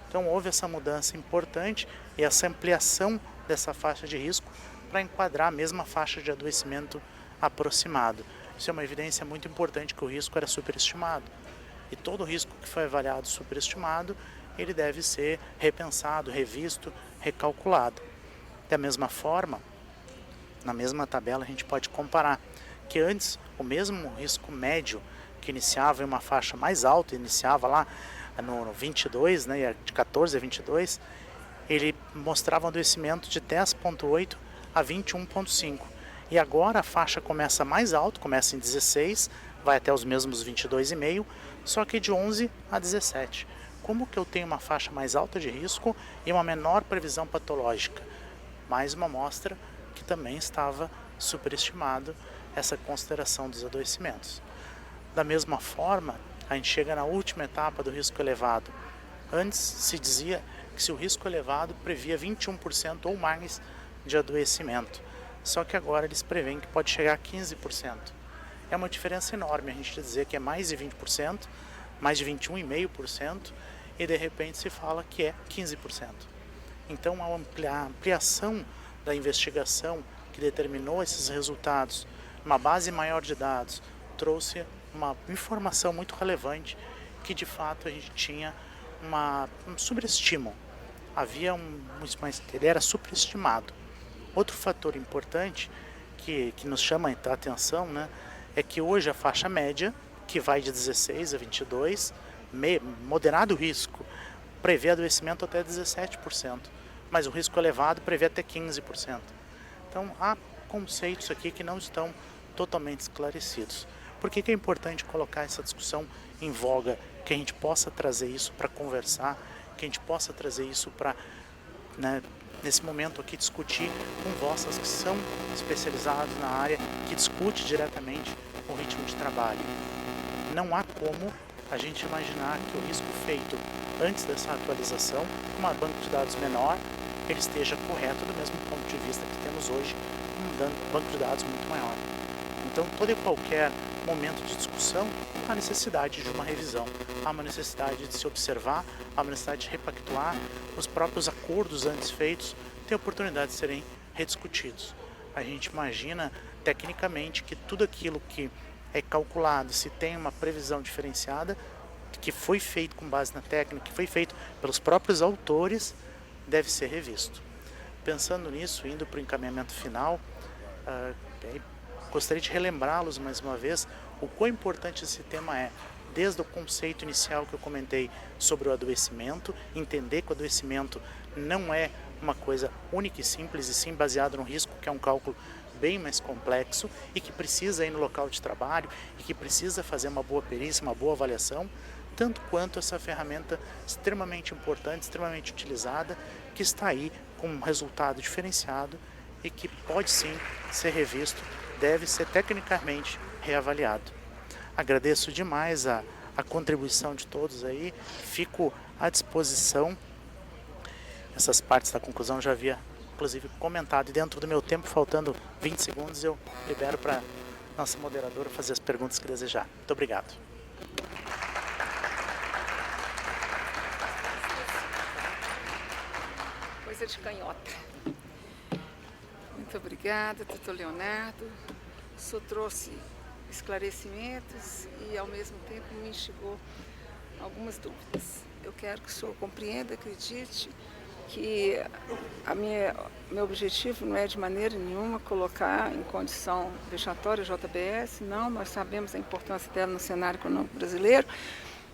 Então houve essa mudança importante e essa ampliação dessa faixa de risco para enquadrar a mesma faixa de adoecimento aproximado. Isso é uma evidência muito importante que o risco era superestimado. E todo risco que foi avaliado superestimado, ele deve ser repensado, revisto, recalculado. Da mesma forma, na mesma tabela a gente pode comparar que antes o mesmo risco médio que iniciava em uma faixa mais alta, iniciava lá no 22, né, de 14 a 22, ele mostrava um adoecimento de 10,8 a 21,5. E agora a faixa começa mais alto, começa em 16, vai até os mesmos 22,5, só que de 11 a 17. Como que eu tenho uma faixa mais alta de risco e uma menor previsão patológica? Mais uma amostra que também estava superestimado essa consideração dos adoecimentos. Da mesma forma, a gente chega na última etapa do risco elevado. Antes se dizia que se o risco elevado previa 21% ou mais de adoecimento. Só que agora eles preveem que pode chegar a 15%. É uma diferença enorme a gente dizer que é mais de 20%, mais de 21,5%, e de repente se fala que é 15%. Então a ampliação da investigação que determinou esses resultados, uma base maior de dados, trouxe uma informação muito relevante que de fato a gente tinha um superestímulo. Havia ele era superestimado. Outro fator importante que nos chama a atenção, né, é que hoje a faixa média, que vai de 16 a 22, moderado risco, prevê adoecimento até 17%, mas o risco elevado prevê até 15%. Então há conceitos aqui que não estão totalmente esclarecidos. Por que é importante colocar essa discussão em voga, que a gente possa trazer isso para conversar, que a gente possa trazer isso para, né, nesse momento aqui, discutir com vocês que são especializados na área, que discute diretamente o ritmo de trabalho. Não há como a gente imaginar que o risco feito antes dessa atualização, com uma banco de dados menor, ele esteja correto do mesmo ponto de vista que temos hoje, um banco de dados muito maior. Então, todo e qualquer momento de discussão, há necessidade de uma revisão, há uma necessidade de se observar, há uma necessidade de repactuar, os próprios acordos antes feitos têm oportunidade de serem rediscutidos. A gente imagina, tecnicamente, que tudo aquilo que é calculado, se tem uma previsão diferenciada, que foi feito com base na técnica, que foi feito pelos próprios autores, deve ser revisto. Pensando nisso, indo para o encaminhamento final, gostaria de relembrá-los mais uma vez o quão importante esse tema é, desde o conceito inicial que eu comentei sobre o adoecimento, entender que o adoecimento não é uma coisa única e simples, e sim baseado no risco, que é um cálculo bem mais complexo e que precisa ir no local de trabalho e que precisa fazer uma boa perícia, uma boa avaliação, tanto quanto essa ferramenta extremamente importante, extremamente utilizada, que está aí com um resultado diferenciado e que pode sim ser revisto, deve ser tecnicamente reavaliado. Agradeço demais a contribuição de todos aí, fico à disposição. Essas partes da conclusão já havia, inclusive, comentado, e dentro do meu tempo, faltando 20 segundos, eu libero para nossa moderadora fazer as perguntas que desejar. Muito obrigado. Coisa de canhota. Muito obrigada, doutor Leonardo. O senhor trouxe esclarecimentos e, ao mesmo tempo, me instigou algumas dúvidas. Eu quero que o senhor compreenda, acredite, que meu objetivo não é de maneira nenhuma colocar em condição vexatória a JBS, não, nós sabemos a importância dela no cenário econômico brasileiro,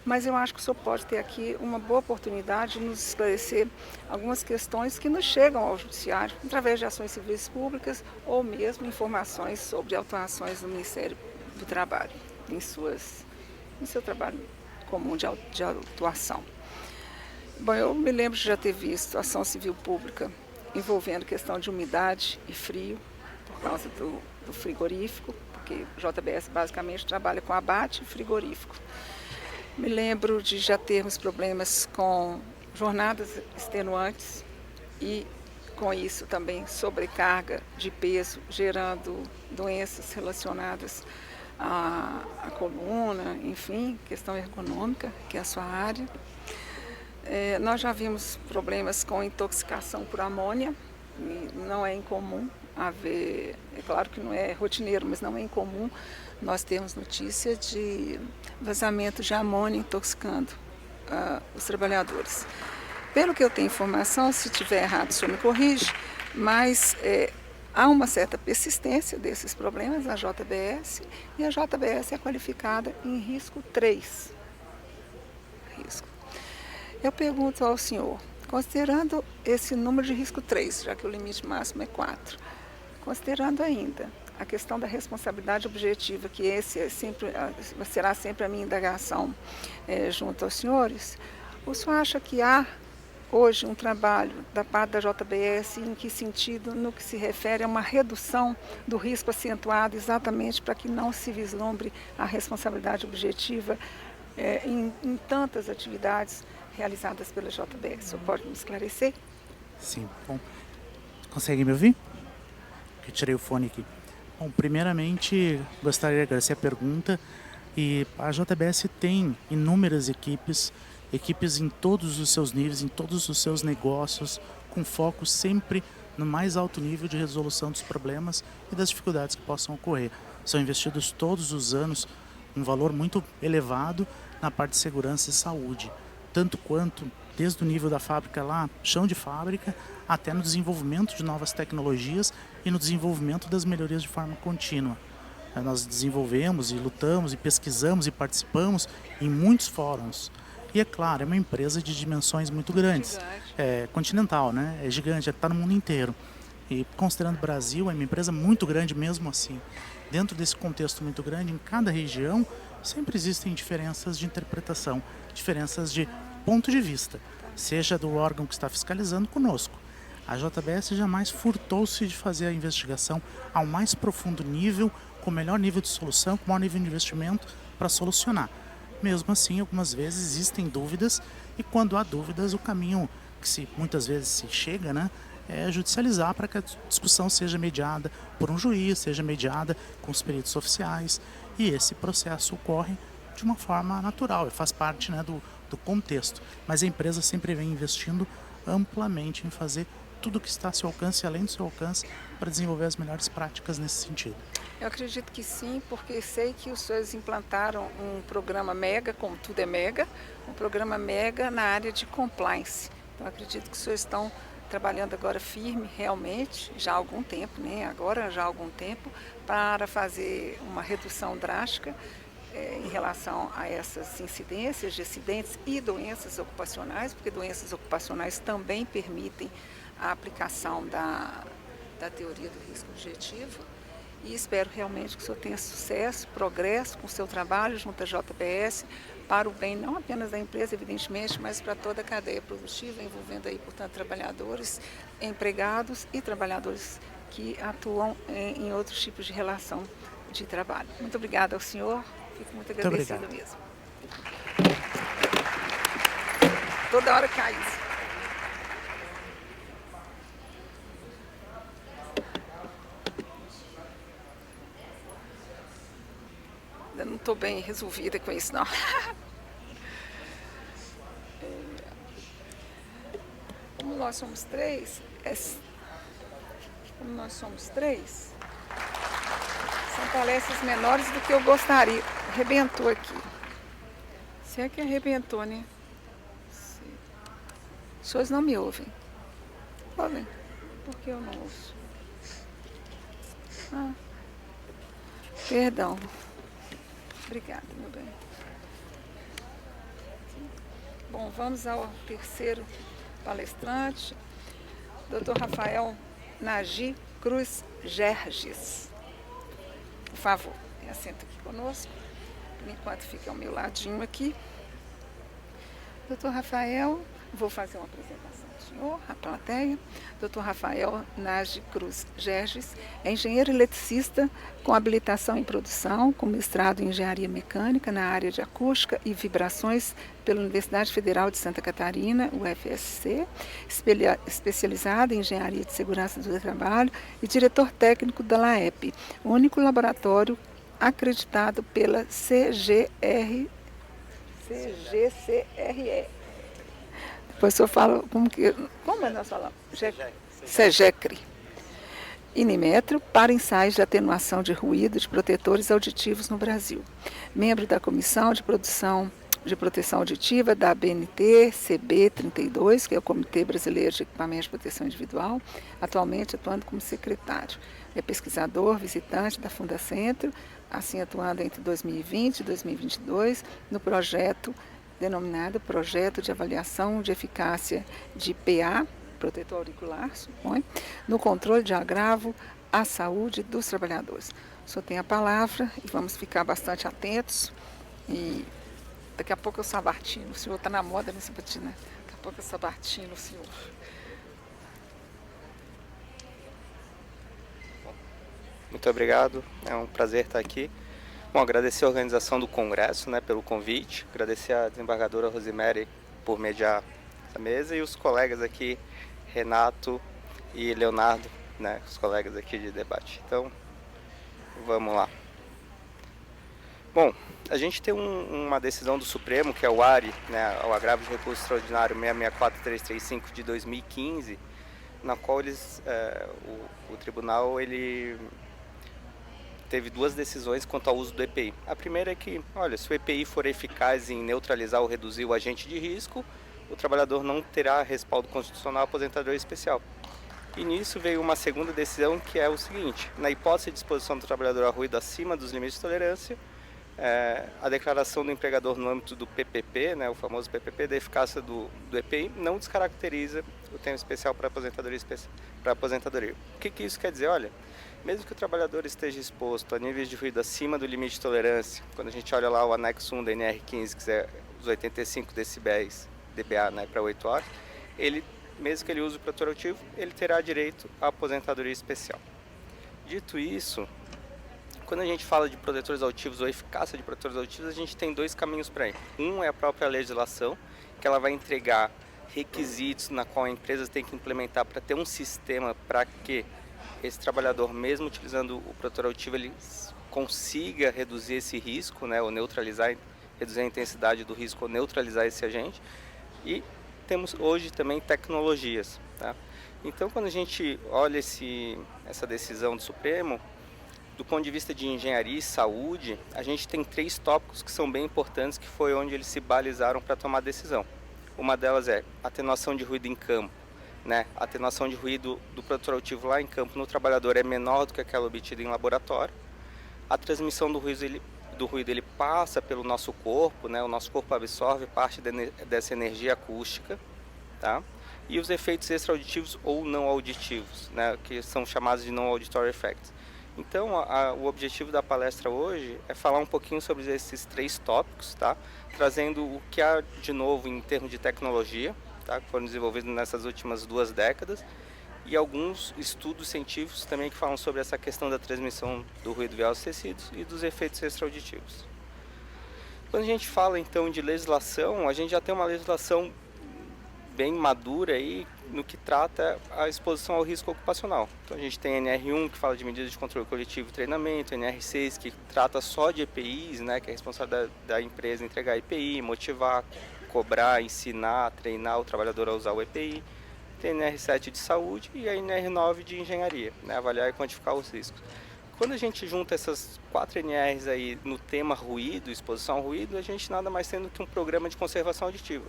mas eu acho que o senhor pode ter aqui uma boa oportunidade de nos esclarecer algumas questões que nos chegam ao judiciário, através de ações civis públicas ou mesmo informações sobre atuações do Ministério do Trabalho, em seu trabalho comum de atuação. Bom, eu me lembro de já ter visto ação civil pública envolvendo questão de umidade e frio, por causa do frigorífico, porque o JBS basicamente trabalha com abate e frigorífico. Me lembro de já termos problemas com jornadas extenuantes e, com isso, também sobrecarga de peso, gerando doenças relacionadas à coluna, enfim, questão ergonômica, que é a sua área. Nós já vimos problemas com intoxicação por amônia, e não é incomum haver, é claro que não é rotineiro, mas não é incomum nós termos notícia de vazamento de amônia intoxicando os trabalhadores. Pelo que eu tenho informação, se estiver errado, o senhor me corrige, mas há uma certa persistência desses problemas na JBS e a JBS é qualificada em risco 3. Eu pergunto ao senhor, considerando esse número de risco 3, já que o limite máximo é 4, considerando ainda a questão da responsabilidade objetiva, que será sempre a minha indagação junto aos senhores, o senhor acha que há hoje um trabalho da parte da JBS em que sentido, no que se refere a uma redução do risco acentuado, exatamente para que não se vislumbre a responsabilidade objetiva em tantas atividades realizadas pela JBS? O senhor pode me esclarecer? Sim. Bom, consegue me ouvir? Eu tirei o fone aqui. Bom, primeiramente, gostaria de agradecer a pergunta. E a JBS tem inúmeras equipes em todos os seus níveis, em todos os seus negócios, com foco sempre no mais alto nível de resolução dos problemas e das dificuldades que possam ocorrer. São investidos todos os anos um valor muito elevado na parte de segurança e saúde, tanto quanto desde o nível da fábrica lá, chão de fábrica, até no desenvolvimento de novas tecnologias e no desenvolvimento das melhorias de forma contínua. Nós desenvolvemos e lutamos e pesquisamos e participamos em muitos fóruns. E é claro, é uma empresa de dimensões muito grandes. É continental, né? É gigante, está no mundo inteiro. E considerando o Brasil, é uma empresa muito grande mesmo assim. Dentro desse contexto muito grande, em cada região, sempre existem diferenças de interpretação, diferenças de ponto de vista, seja do órgão que está fiscalizando conosco. A JBS jamais furtou-se de fazer a investigação ao mais profundo nível, com o melhor nível de solução, com o maior nível de investimento para solucionar. Mesmo assim, algumas vezes existem dúvidas e quando há dúvidas, o caminho que muitas vezes se chega, né, é judicializar para que a discussão seja mediada por um juiz, seja mediada com os peritos oficiais e esse processo ocorre de uma forma natural, faz parte, né, do contexto. Mas a empresa sempre vem investindo amplamente em fazer tudo o que está a seu alcance e além do seu alcance para desenvolver as melhores práticas nesse sentido. Eu acredito que sim, porque sei que os senhores implantaram um programa mega, como tudo é mega, um programa mega na área de compliance. Então acredito que os senhores estão trabalhando agora firme, realmente, já há algum tempo, né? Agora já há algum tempo, para fazer uma redução drástica em relação a essas incidências de acidentes e doenças ocupacionais, porque doenças ocupacionais também permitem a aplicação da teoria do risco objetivo e espero realmente que o senhor tenha sucesso, progresso com o seu trabalho junto à JBS, para o bem não apenas da empresa, evidentemente, mas para toda a cadeia produtiva, envolvendo aí, portanto, trabalhadores, empregados e trabalhadores que atuam em outros tipos de relação de trabalho. Muito obrigada ao senhor, fico muito agradecida mesmo. Toda hora cai isso. Ainda não estou bem resolvida com isso, não. Como nós somos três, são palestras menores do que eu gostaria. Arrebentou aqui. Se é que arrebentou, né? As pessoas não me ouvem. Ouvem? Por que eu não ouço? Perdão. Obrigada, meu bem. Bom, vamos ao terceiro palestrante, Dr. Rafael Nagy Cruz Gerges. Por favor, assenta aqui conosco. Por enquanto fica ao meu ladinho aqui. Dr. Rafael, vou fazer uma apresentação do senhor, a plateia. Dr. Rafael Nagy Cruz Gerges é engenheiro eletricista com habilitação em produção, com mestrado em engenharia mecânica na área de acústica e vibrações pela Universidade Federal de Santa Catarina, UFSC, especializado em engenharia de segurança do trabalho e diretor técnico da LAEP, único laboratório acreditado pela CGCRE. Depois o senhor fala como nós falamos? SEGECRE. Inimetro para ensaios de atenuação de ruído de protetores auditivos no Brasil. Membro da Comissão de Proteção Auditiva da ABNT CB 32, que é o Comitê Brasileiro de Equipamentos de Proteção Individual, atualmente atuando como secretário. É pesquisador, visitante da Fundacentro, assim atuando entre 2020 e 2022 no projeto denominado Projeto de Avaliação de Eficácia de PA, protetor auricular, supõe, no controle de agravo à saúde dos trabalhadores. O senhor tem a palavra e vamos ficar bastante atentos. E daqui a pouco eu sabatino. O senhor está na moda nesse batina. Daqui a pouco eu sabatino o senhor. Muito obrigado, é um prazer estar aqui. Bom, agradecer a organização do congresso, pelo convite, agradecer a desembargadora Rosemary por mediar essa mesa e os colegas aqui, Renato e Leonardo, os colegas aqui de debate. Então, vamos lá. Bom, a gente tem uma decisão do Supremo, que é o ARI, o Agravo de Recurso Extraordinário 664335 de 2015, na qual o tribunal teve duas decisões quanto ao uso do EPI. A primeira é que, se o EPI for eficaz em neutralizar ou reduzir o agente de risco, o trabalhador não terá respaldo constitucional à aposentadoria especial. E nisso veio uma segunda decisão, que é o seguinte: na hipótese de exposição do trabalhador a ruído acima dos limites de tolerância, a declaração do empregador no âmbito do PPP, o famoso PPP, da eficácia do EPI, não descaracteriza o termo especial para aposentadoria. O que isso quer dizer? Mesmo que o trabalhador esteja exposto a níveis de ruído acima do limite de tolerância, quando a gente olha lá o anexo 1 da NR15, que é os 85 decibéis dBA para 8 horas, mesmo que ele use o protetor auditivo, ele terá direito à aposentadoria especial. Dito isso, quando a gente fala de protetores auditivos ou eficácia de protetores auditivos, a gente tem dois caminhos para ir. Um é a própria legislação, que ela vai entregar requisitos na qual a empresa tem que implementar para ter um sistema para que esse trabalhador, mesmo utilizando o protetor auditivo, ele consiga reduzir esse risco, ou neutralizar, reduzir a intensidade do risco ou neutralizar esse agente. E temos hoje também tecnologias. Então, quando a gente olha essa decisão do Supremo, do ponto de vista de engenharia e saúde, a gente tem três tópicos que são bem importantes, que foi onde eles se balizaram para tomar a decisão. Uma delas é atenuação de ruído em campo. A atenuação de ruído do protetor auditivo lá em campo no trabalhador é menor do que aquela obtida em laboratório. A transmissão do ruído ele passa pelo nosso corpo, o nosso corpo absorve parte dessa energia acústica. e os efeitos extra-auditivos ou não auditivos, né, que são chamados de non-auditory effects. Então, o objetivo da palestra hoje é falar um pouquinho sobre esses 3 tópicos, tá? Trazendo o que há de novo em termos de tecnologia, tá? Que foram desenvolvidos nessas últimas 2 décadas, e alguns estudos científicos também que falam sobre essa questão da transmissão do ruído via os tecidos e dos efeitos extra-auditivos. Quando a gente fala então de legislação, a gente já tem uma legislação bem madura aí no que trata a exposição ao risco ocupacional. Então a gente tem a NR1 que fala de medidas de controle coletivo e treinamento, a NR6 que trata só de EPIs, né, que é a responsabilidade da empresa entregar EPI, motivar, cobrar, ensinar, treinar o trabalhador a usar o EPI. Tem a NR7 de saúde e a NR9 de engenharia, né, avaliar e quantificar os riscos. Quando a gente junta essas 4 NRs aí no tema ruído, exposição ao ruído, a gente nada mais tem do que um programa de conservação auditiva.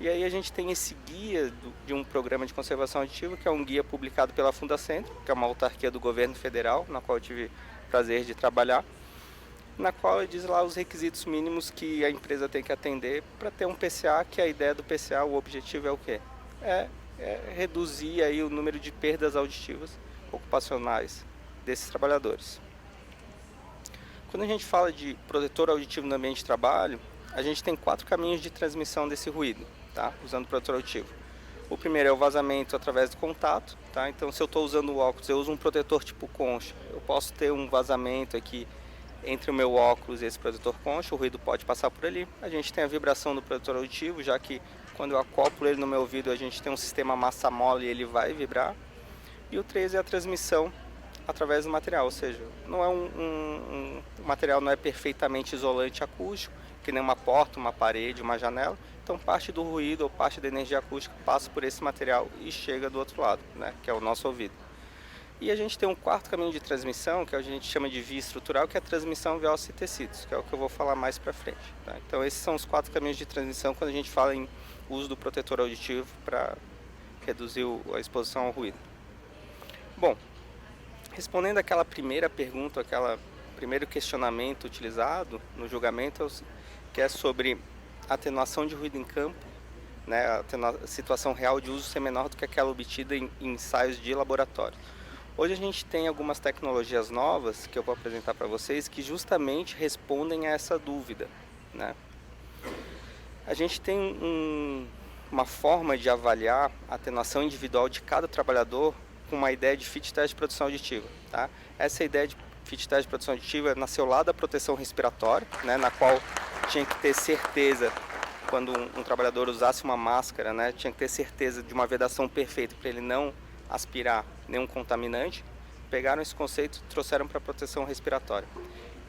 E aí a gente tem esse guia de um programa de conservação auditiva, que é um guia publicado pela Fundacentro, que é uma autarquia do governo federal, na qual eu tive o prazer de trabalhar, na qual diz lá os requisitos mínimos que a empresa tem que atender para ter um PCA, que a ideia do PCA, o objetivo é o quê? É reduzir aí o número de perdas auditivas ocupacionais desses trabalhadores. Quando a gente fala de protetor auditivo no ambiente de trabalho, a gente tem 4 caminhos de transmissão desse ruído, tá? Usando o protetor auditivo. O primeiro é o vazamento através do contato, tá? Então, se eu estou usando o óculos, eu uso um protetor tipo concha, eu posso ter um vazamento aqui entre o meu óculos e esse protetor concha, o ruído pode passar por ali. A gente tem a vibração do protetor auditivo, já que quando eu acoplo ele no meu ouvido, a gente tem um sistema massa mole e ele vai vibrar. E o 3 é a transmissão através do material, ou seja, não é o material não é perfeitamente isolante acústico, que nem uma porta, uma parede, uma janela. Então parte do ruído ou parte da energia acústica passa por esse material e chega do outro lado, né, que é o nosso ouvido. E a gente tem um 4º caminho de transmissão, que a gente chama de via estrutural, que é a transmissão via ossos e tecidos, que é o que eu vou falar mais para frente. Tá? Então esses são os 4 caminhos de transmissão quando a gente fala em uso do protetor auditivo para reduzir a exposição ao ruído. Bom, respondendo àquela primeira pergunta, aquele primeiro questionamento utilizado no julgamento, que é sobre atenuação de ruído em campo, né, a situação real de uso ser menor do que aquela obtida em ensaios de laboratório. Hoje a gente tem algumas tecnologias novas que eu vou apresentar para vocês que justamente respondem a essa dúvida, né? A gente tem uma forma de avaliar a atenuação individual de cada trabalhador com uma ideia de fit test de produção auditiva, tá? Essa ideia de fit test de produção auditiva nasceu lá da proteção respiratória, né, na qual tinha que ter certeza, quando um trabalhador usasse uma máscara, né, tinha que ter certeza de uma vedação perfeita para ele não aspirar nenhum contaminante. Pegaram esse conceito e trouxeram para a proteção respiratória.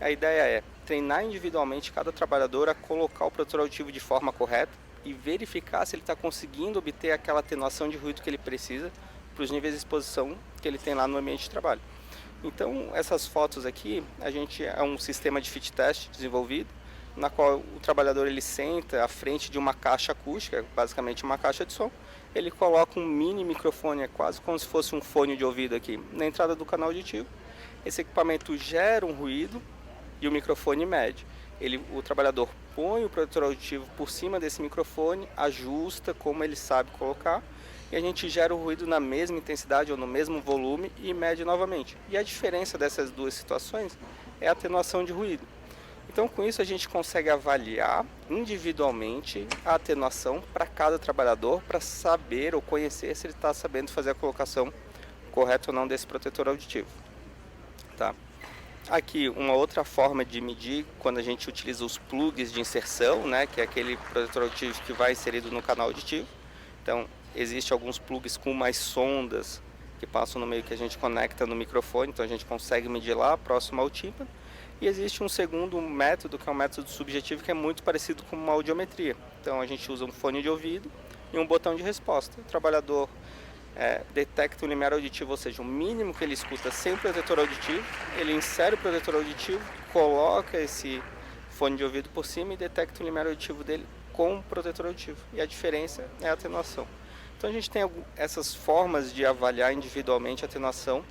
A ideia é treinar individualmente cada trabalhador a colocar o protetor auditivo de forma correta e verificar se ele está conseguindo obter aquela atenuação de ruído que ele precisa para os níveis de exposição que ele tem lá no ambiente de trabalho. Então, essas fotos aqui, é um sistema de fit test desenvolvido, na qual o trabalhador ele senta à frente de uma caixa acústica, basicamente uma caixa de som. Ele coloca um mini microfone, é quase como se fosse um fone de ouvido aqui, na entrada do canal auditivo. Esse equipamento gera um ruído e o microfone mede. O trabalhador põe o protetor auditivo por cima desse microfone, ajusta como ele sabe colocar, e a gente gera o ruído na mesma intensidade ou no mesmo volume e mede novamente. E a diferença dessas duas situações é a atenuação de ruído. Então, com isso, a gente consegue avaliar individualmente a atenuação para cada trabalhador, para saber ou conhecer se ele está sabendo fazer a colocação correta ou não desse protetor auditivo. Tá? Aqui, uma outra forma de medir, quando a gente utiliza os plugs de inserção, né, que é aquele protetor auditivo que vai inserido no canal auditivo. Então, existem alguns plugs com mais sondas que passam no meio que a gente conecta no microfone, então a gente consegue medir lá, próximo ao tímpano. E existe um segundo método, que é um método subjetivo, que é muito parecido com uma audiometria. Então a gente usa um fone de ouvido e um botão de resposta. O trabalhador detecta o limiar auditivo, ou seja, o mínimo que ele escuta sem o protetor auditivo, ele insere o protetor auditivo, coloca esse fone de ouvido por cima e detecta o limiar auditivo dele com o protetor auditivo. E a diferença é a atenuação. Então a gente tem essas formas de avaliar individualmente a atenuação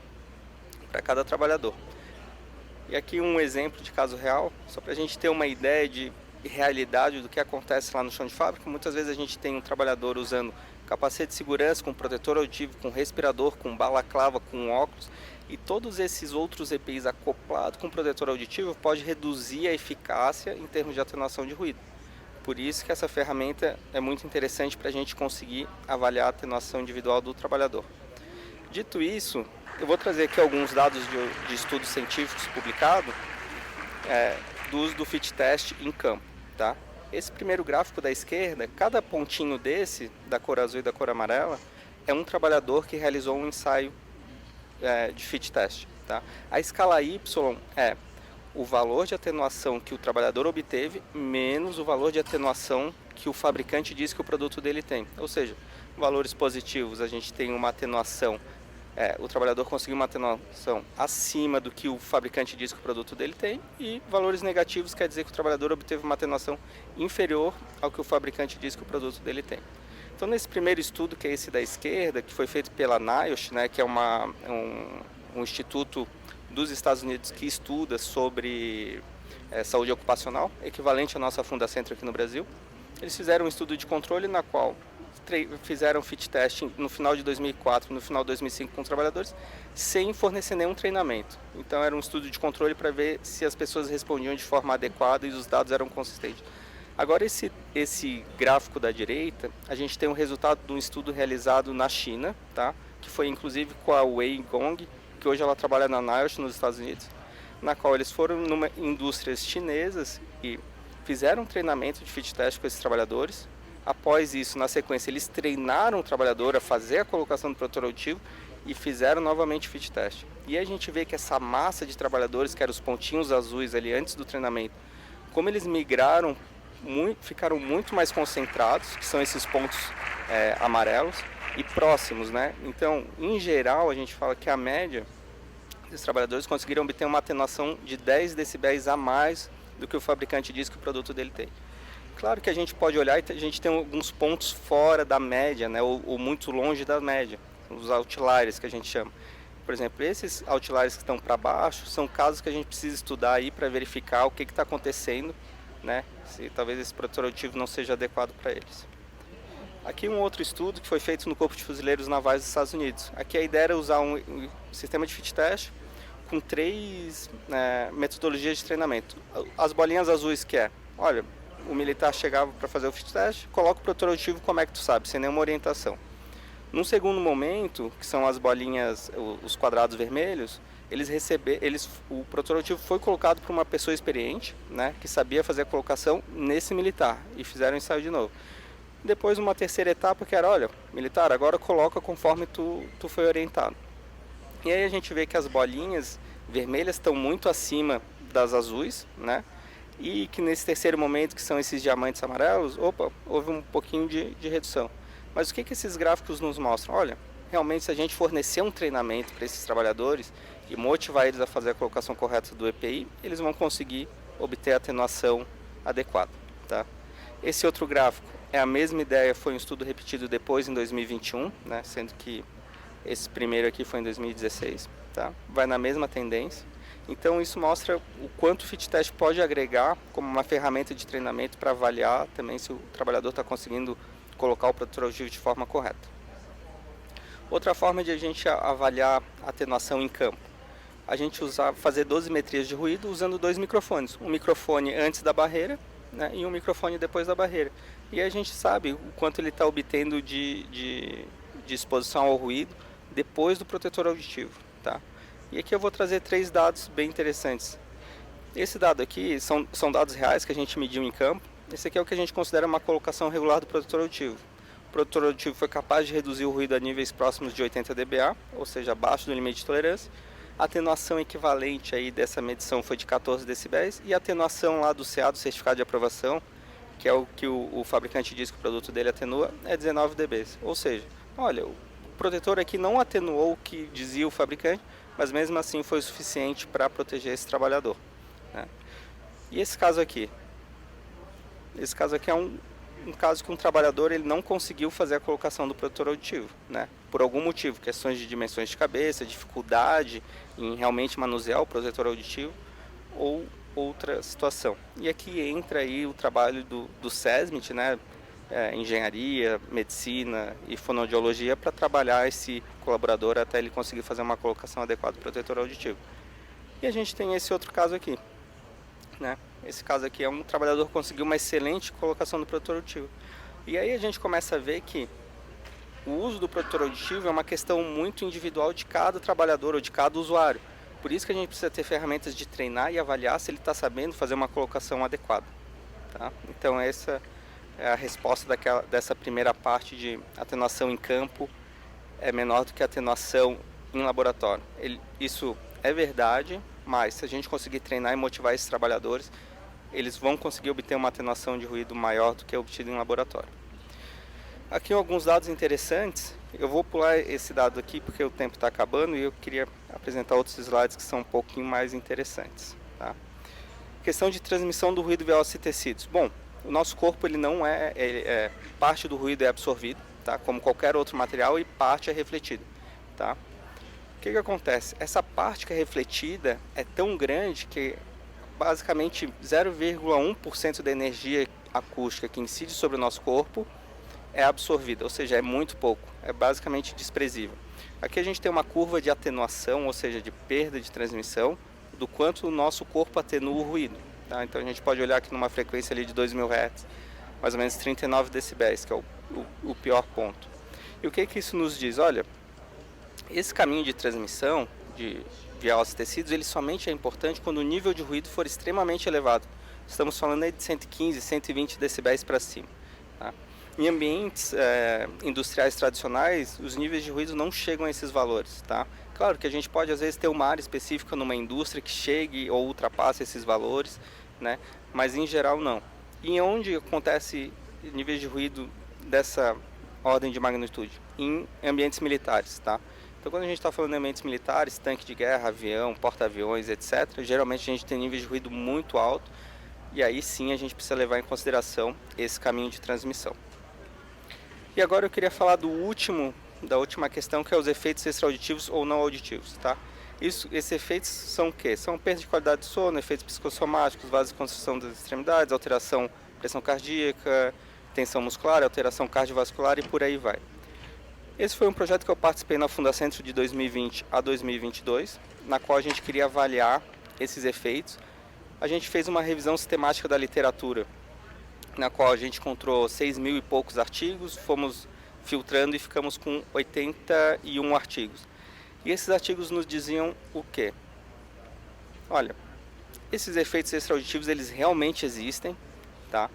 para cada trabalhador. E aqui um exemplo de caso real, só para a gente ter uma ideia de realidade do que acontece lá no chão de fábrica. Muitas vezes a gente tem um trabalhador usando capacete de segurança, com protetor auditivo, com respirador, com balaclava, com óculos, e todos esses outros EPIs acoplados com protetor auditivo pode reduzir a eficácia em termos de atenuação de ruído. Por isso que essa ferramenta é muito interessante para a gente conseguir avaliar a atenuação individual do trabalhador. Dito isso, eu vou trazer aqui alguns dados de estudos científicos publicados do uso do fit test em campo. Tá? Esse primeiro gráfico da esquerda, cada pontinho desse, da cor azul e da cor amarela, é um trabalhador que realizou um ensaio de fit test. Tá? A escala Y é o valor de atenuação que o trabalhador obteve menos o valor de atenuação que o fabricante diz que o produto dele tem. Ou seja, valores positivos, a gente tem uma atenuação, o trabalhador conseguiu uma atenuação acima do que o fabricante diz que o produto dele tem, e valores negativos quer dizer que o trabalhador obteve uma atenuação inferior ao que o fabricante diz que o produto dele tem. Então, nesse primeiro estudo, que é esse da esquerda, que foi feito pela NIOSH, né, que é um instituto dos Estados Unidos que estuda sobre saúde ocupacional, equivalente à nossa Fundacentro aqui no Brasil. Eles fizeram um estudo de controle na qual fizeram fit test no final de 2004 e no final de 2005 com os trabalhadores, sem fornecer nenhum treinamento. Então era um estudo de controle para ver se as pessoas respondiam de forma adequada e os dados eram consistentes. Agora esse gráfico da direita, a gente tem um resultado de um estudo realizado na China, tá? Que foi inclusive com a Wei Gong, que hoje ela trabalha na NIOSH nos Estados Unidos, na qual eles foram numa indústrias chinesas e fizeram um treinamento de fit test com esses trabalhadores. Após isso, na sequência, eles treinaram o trabalhador a fazer a colocação do protetor auditivo e fizeram novamente o fit test. E a gente vê que essa massa de trabalhadores, que eram os pontinhos azuis ali antes do treinamento, como eles migraram, ficaram muito mais concentrados, que são esses pontos amarelos, e próximos, né? Então, em geral, a gente fala que a média dos trabalhadores conseguiram obter uma atenuação de 10 decibéis a mais do que o fabricante diz que o produto dele tem. Claro que a gente pode olhar e a gente tem alguns pontos fora da média, né, ou muito longe da média, os outliers que a gente chama. Por exemplo, esses outliers que estão para baixo são casos que a gente precisa estudar aí para verificar o que está acontecendo, né, se talvez esse protetor auditivo não seja adequado para eles. Aqui um outro estudo que foi feito no Corpo de Fuzileiros Navais dos Estados Unidos. Aqui a ideia era usar um sistema de fit test com 3 metodologias de treinamento. As bolinhas azuis que olha, o militar chegava para fazer o fit test, coloca o protetor auditivo, como é que tu sabe, sem nenhuma orientação. Num segundo momento, que são as bolinhas, os quadrados vermelhos, o protetor auditivo foi colocado por uma pessoa experiente, né, que sabia fazer a colocação nesse militar, e fizeram o ensaio de novo. Depois uma terceira etapa que era, olha, militar, agora coloca conforme tu foi orientado. E aí a gente vê que as bolinhas vermelhas estão muito acima das azuis, né? E que nesse terceiro momento, que são esses diamantes amarelos, houve um pouquinho de redução. Mas o que esses gráficos nos mostram? Olha, realmente se a gente fornecer um treinamento para esses trabalhadores e motivar eles a fazer a colocação correta do EPI, eles vão conseguir obter a atenuação adequada. Tá? Esse outro gráfico é a mesma ideia, foi um estudo repetido depois em 2021, né, sendo que esse primeiro aqui foi em 2016. Tá? Vai na mesma tendência. Então isso mostra o quanto o fit test pode agregar como uma ferramenta de treinamento para avaliar também se o trabalhador está conseguindo colocar o protetor auditivo de forma correta. Outra forma de a gente avaliar a atenuação em campo, a gente fazer dosimetrias de ruído usando 2 microfones, um microfone antes da barreira, né, e um microfone depois da barreira. E a gente sabe o quanto ele está obtendo de exposição ao ruído depois do protetor auditivo. Tá? E aqui eu vou trazer 3 dados bem interessantes. Esse dado aqui são dados reais que a gente mediu em campo. Esse aqui é o que a gente considera uma colocação regular do protetor auditivo. O protetor auditivo foi capaz de reduzir o ruído a níveis próximos de 80 dBA, ou seja, abaixo do limite de tolerância. A atenuação equivalente aí dessa medição foi de 14 decibéis e a atenuação lá do CA, do certificado de aprovação, que é o que o fabricante diz que o produto dele atenua, é 19 dB. Ou seja, olha, o protetor aqui não atenuou o que dizia o fabricante, mas mesmo assim foi suficiente para proteger esse trabalhador. Né? E esse caso aqui? Esse caso aqui é um caso que um trabalhador ele não conseguiu fazer a colocação do protetor auditivo, né? Por algum motivo, questões de dimensões de cabeça, dificuldade em realmente manusear o protetor auditivo ou outra situação. E aqui entra aí o trabalho do SESMIT, né? engenharia, medicina e fonoaudiologia para trabalhar esse colaborador até ele conseguir fazer uma colocação adequada do protetor auditivo. E a gente tem esse outro caso aqui, né? Esse caso aqui é um trabalhador que conseguiu uma excelente colocação do protetor auditivo. E aí a gente começa a ver que o uso do protetor auditivo é uma questão muito individual de cada trabalhador ou de cada usuário. Por isso que a gente precisa ter ferramentas de treinar e avaliar se ele está sabendo fazer uma colocação adequada. Tá? Então essa é a resposta dessa primeira parte de atenuação em campo é menor do que a atenuação em laboratório. Isso é verdade, mas se a gente conseguir treinar e motivar esses trabalhadores, eles vão conseguir obter uma atenuação de ruído maior do que é obtido em laboratório. Aqui alguns dados interessantes. Eu vou pular esse dado aqui porque o tempo está acabando e eu queria apresentar outros slides que são um pouquinho mais interessantes. Tá? Questão de transmissão do ruído via ossos e tecidos. Bom, o nosso corpo ele não parte do ruído é absorvido, tá? Como qualquer outro material, e parte é refletida. Tá? O que acontece? Essa parte que é refletida é tão grande que basicamente 0,1% da energia acústica que incide sobre o nosso corpo é absorvida, ou seja, é muito pouco, é basicamente desprezível. Aqui a gente tem uma curva de atenuação, ou seja, de perda de transmissão, do quanto o nosso corpo atenua o ruído. Tá? Então a gente pode olhar aqui numa frequência ali de 2.000 Hz, mais ou menos 39 decibéis, que é o pior ponto. E o que isso nos diz? Olha, esse caminho de transmissão via ossos e tecidos, ele somente é importante quando o nível de ruído for extremamente elevado. Estamos falando aí de 115, 120 decibéis para cima. Tá? Em ambientes industriais tradicionais, os níveis de ruído não chegam a esses valores. Tá? Claro que a gente pode, às vezes, ter uma área específica numa indústria que chegue ou ultrapasse esses valores, né? Mas, em geral, não. E onde acontece níveis de ruído dessa ordem de magnitude? Em ambientes militares. Tá? Então, quando a gente está falando de ambientes militares, tanque de guerra, avião, porta-aviões, etc., geralmente a gente tem níveis de ruído muito alto, e aí sim a gente precisa levar em consideração esse caminho de transmissão. E agora eu queria falar da última questão, que é os efeitos extra-auditivos ou não auditivos. Tá? Esses efeitos são o quê? São perda de qualidade de sono, efeitos psicossomáticos, vasoconstrição das extremidades, alteração da pressão cardíaca, tensão muscular, alteração cardiovascular e por aí vai. Esse foi um projeto que eu participei na Fundacentro de 2020 a 2022, na qual a gente queria avaliar esses efeitos. A gente fez uma revisão sistemática da literatura, na qual a gente encontrou 6.000 e poucos artigos, fomos filtrando e ficamos com 81 artigos. E esses artigos nos diziam o quê? Olha, esses efeitos extra-auditivos, eles realmente existem, tá?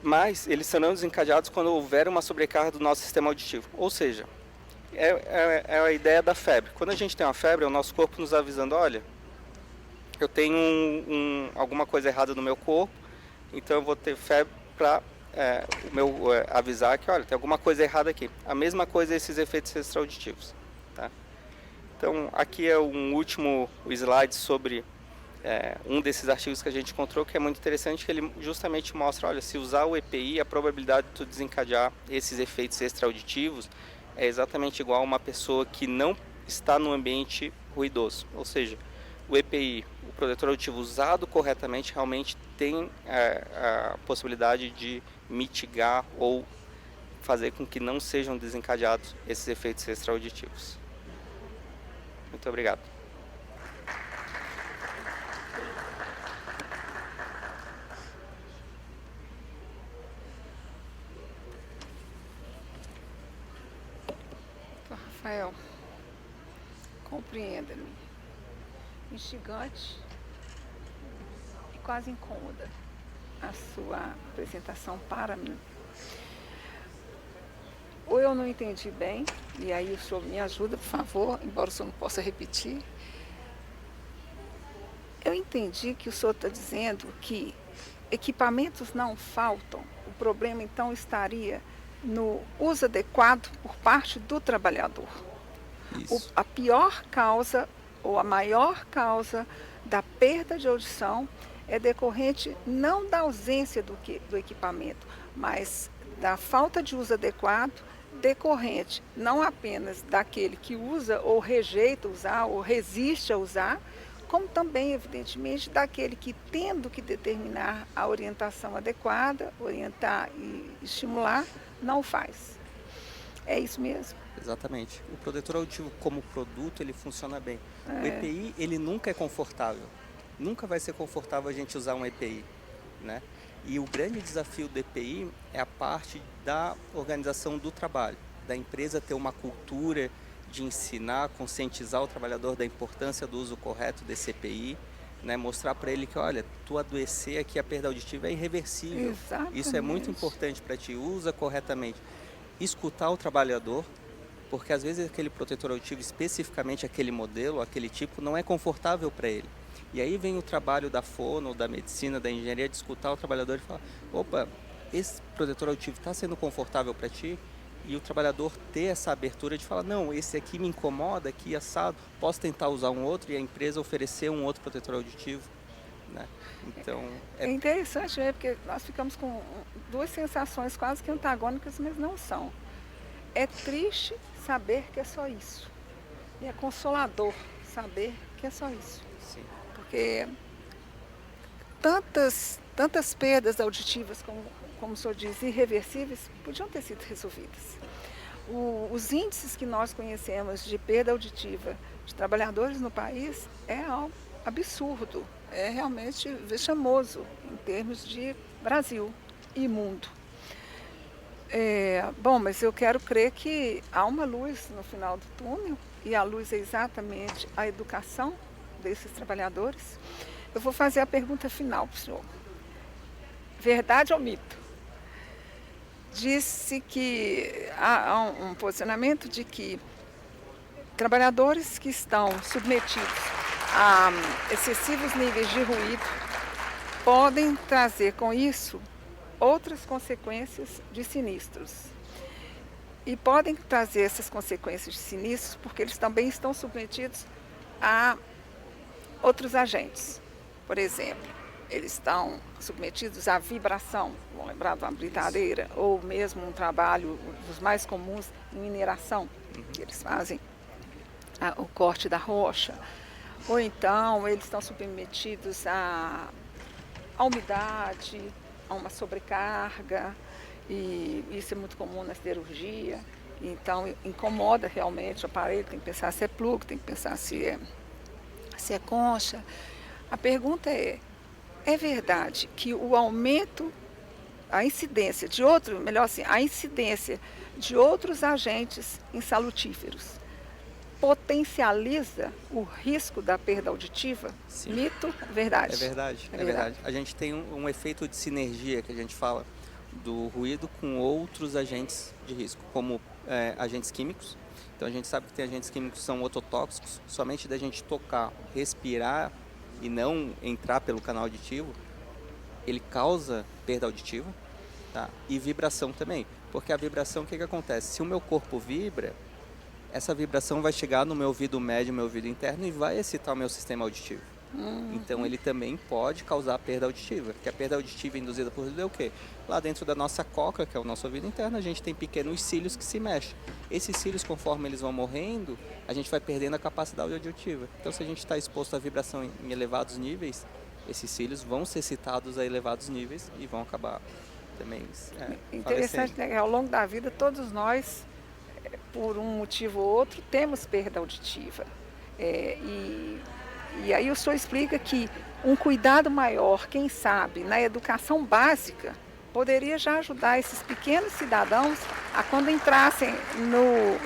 Mas eles serão desencadeados quando houver uma sobrecarga do nosso sistema auditivo. Ou seja, é a ideia da febre. Quando a gente tem uma febre, é o nosso corpo nos avisando, olha, eu tenho alguma coisa errada no meu corpo, então eu vou ter febre para avisar que, olha, tem alguma coisa errada aqui. A mesma coisa é esses efeitos extra-auditivos. Tá? Então, aqui é um último slide sobre um desses artigos que a gente encontrou, que é muito interessante, que ele justamente mostra, olha, se usar o EPI, a probabilidade de tu desencadear esses efeitos extra-auditivos é exatamente igual a uma pessoa que não está num ambiente ruidoso. Ou seja, o EPI, o protetor auditivo usado corretamente, realmente tem a possibilidade de mitigar ou fazer com que não sejam desencadeados esses efeitos extra-auditivos. Muito obrigado. Rafael, compreenda-me. Instigante e quase incômoda a sua apresentação para mim. Ou eu não entendi bem, e aí o senhor me ajuda, por favor, embora o senhor não possa repetir. Eu entendi que o senhor está dizendo que equipamentos não faltam, o problema então estaria no uso adequado por parte do trabalhador. A pior causa ou a maior causa da perda de audição é decorrente não da ausência do equipamento, mas da falta de uso adequado, decorrente não apenas daquele que usa ou rejeita usar ou resiste a usar, como também, evidentemente, daquele que, tendo que determinar a orientação adequada, orientar e estimular, não o faz. É isso mesmo? Exatamente. O protetor auditivo como produto, ele funciona bem. O EPI, ele nunca é confortável. Nunca vai ser confortável a gente usar um EPI, né? E o grande desafio do EPI é a parte da organização do trabalho, da empresa ter uma cultura de ensinar, conscientizar o trabalhador da importância do uso correto desse EPI, né? Mostrar para ele que, olha, tu adoecer aqui, a perda auditiva é irreversível. Exatamente. Isso é muito importante para ti, usa corretamente. Escutar o trabalhador, porque às vezes aquele protetor auditivo, especificamente aquele modelo, aquele tipo, não é confortável para ele. E aí vem o trabalho da fono, da medicina, da engenharia, de escutar o trabalhador e falar, opa, esse protetor auditivo está sendo confortável para ti? E o trabalhador ter essa abertura de falar, não, esse aqui me incomoda, aqui assado, posso tentar usar um outro, e a empresa oferecer um outro protetor auditivo, né? Então, é interessante, né? Porque nós ficamos com duas sensações quase que antagônicas, mas não são. É triste saber que é só isso. E é consolador saber que é só isso. Sim. Porque tantas perdas auditivas, como o senhor diz, irreversíveis, podiam ter sido resolvidas. Os índices que nós conhecemos de perda auditiva de trabalhadores no país é algo absurdo, é realmente vexamoso em termos de Brasil e mundo. Bom, mas eu quero crer que há uma luz no final do túnel, e a luz é exatamente a educação desses trabalhadores. Eu vou fazer a pergunta final para o senhor. Verdade ou mito? Disse que há um posicionamento de que trabalhadores que estão submetidos a excessivos níveis de ruído podem trazer com isso outras consequências de sinistros. E podem trazer essas consequências de sinistros porque eles também estão submetidos a outros agentes. Por exemplo, eles estão submetidos à vibração, vamos lembrar de uma britadeira, ou mesmo um trabalho dos mais comuns em mineração, que eles fazem o corte da rocha, ou então eles estão submetidos à umidade, a uma sobrecarga, e isso é muito comum na siderurgia, então incomoda realmente o aparelho, tem que pensar se é plug, tem que pensar se é concha. A pergunta é verdade que o aumento, a incidência de a incidência de outros agentes insalutíferos potencializa o risco da perda auditiva? Sim. Mito? Verdade. É verdade, é verdade. A gente tem um efeito de sinergia que a gente fala do ruído com outros agentes de risco, como agentes químicos. Então a gente sabe que tem agentes químicos que são ototóxicos, somente da gente tocar, respirar e não entrar pelo canal auditivo, ele causa perda auditiva, tá? E vibração também, porque a vibração, o que acontece? Se o meu corpo vibra, essa vibração vai chegar no meu ouvido médio, meu ouvido interno, e vai excitar o meu sistema auditivo. Então ele também pode causar perda auditiva, porque a perda auditiva induzida por ruído é o quê? Lá dentro da nossa cóclea, que é o nosso ouvido interno, a gente tem pequenos cílios que se mexem. Esses cílios, conforme eles vão morrendo, a gente vai perdendo a capacidade auditiva. Então se a gente está exposto à vibração em elevados níveis, esses cílios vão ser excitados a elevados níveis e vão acabar também Interessante, falecendo. né? Ao longo da vida, todos nós, por um motivo ou outro, temos perda auditiva. E aí o senhor explica que um cuidado maior, quem sabe, na educação básica, poderia já ajudar esses pequenos cidadãos a, quando entrassem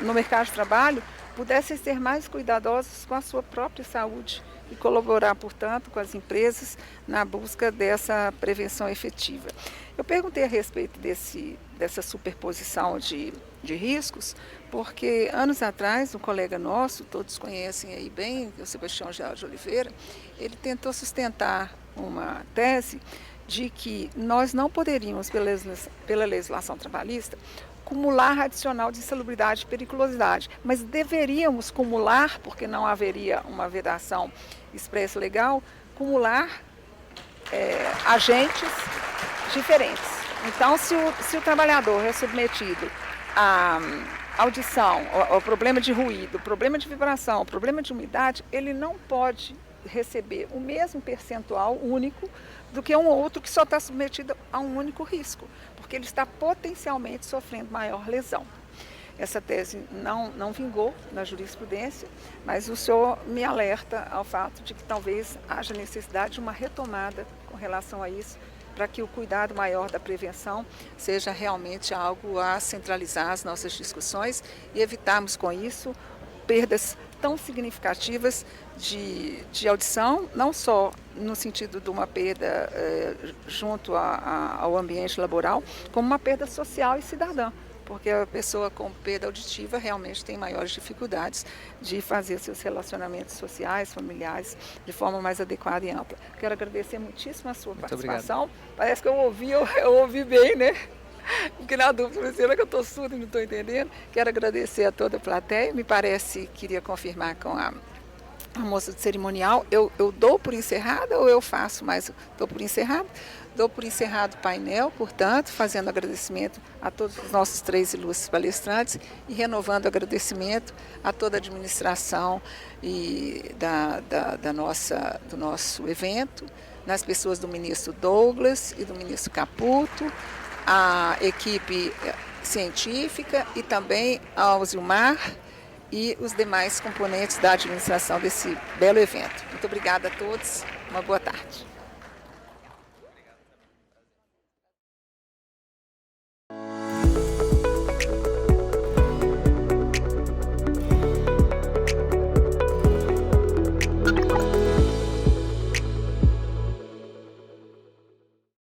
no mercado de trabalho, pudessem ser mais cuidadosos com a sua própria saúde e colaborar, portanto, com as empresas na busca dessa prevenção efetiva. Eu perguntei a respeito dessa superposição de riscos, porque anos atrás, um colega nosso, todos conhecem aí bem, o Sebastião Geral de Oliveira, ele tentou sustentar uma tese de que nós não poderíamos, pela legislação trabalhista, cumular adicional de insalubridade e periculosidade, mas deveríamos cumular, porque não haveria uma vedação expressa legal, cumular agentes diferentes. Então, se o trabalhador é submetido a audição, ao problema de ruído, problema de vibração, problema de umidade, ele não pode receber o mesmo percentual único do que um outro que só está submetido a um único risco, porque ele está potencialmente sofrendo maior lesão. Essa tese não vingou na jurisprudência, mas o senhor me alerta ao fato de que talvez haja necessidade de uma retomada com relação a isso, para que o cuidado maior da prevenção seja realmente algo a centralizar as nossas discussões e evitarmos com isso perdas tão significativas de audição, não só no sentido de uma perda junto ao ambiente laboral, como uma perda social e cidadã, porque a pessoa com perda auditiva realmente tem maiores dificuldades de fazer seus relacionamentos sociais, familiares, de forma mais adequada e ampla. Quero agradecer muitíssimo a sua participação. Obrigado. Parece que eu ouvi bem, né? Porque na dúvida, será que eu estou surda e não estou entendendo? Quero agradecer a toda a plateia. Me parece, queria confirmar com a moça do cerimonial, eu dou por encerrada ou eu faço mais? Dou por encerrado? Dou por encerrado o painel, portanto, fazendo agradecimento a todos os nossos 3 ilustres palestrantes e renovando o agradecimento a toda a administração e do nosso evento, nas pessoas do ministro Douglas e do ministro Caputo, a equipe científica e também ao Zilmar e os demais componentes da administração desse belo evento. Muito obrigada a todos, uma boa tarde.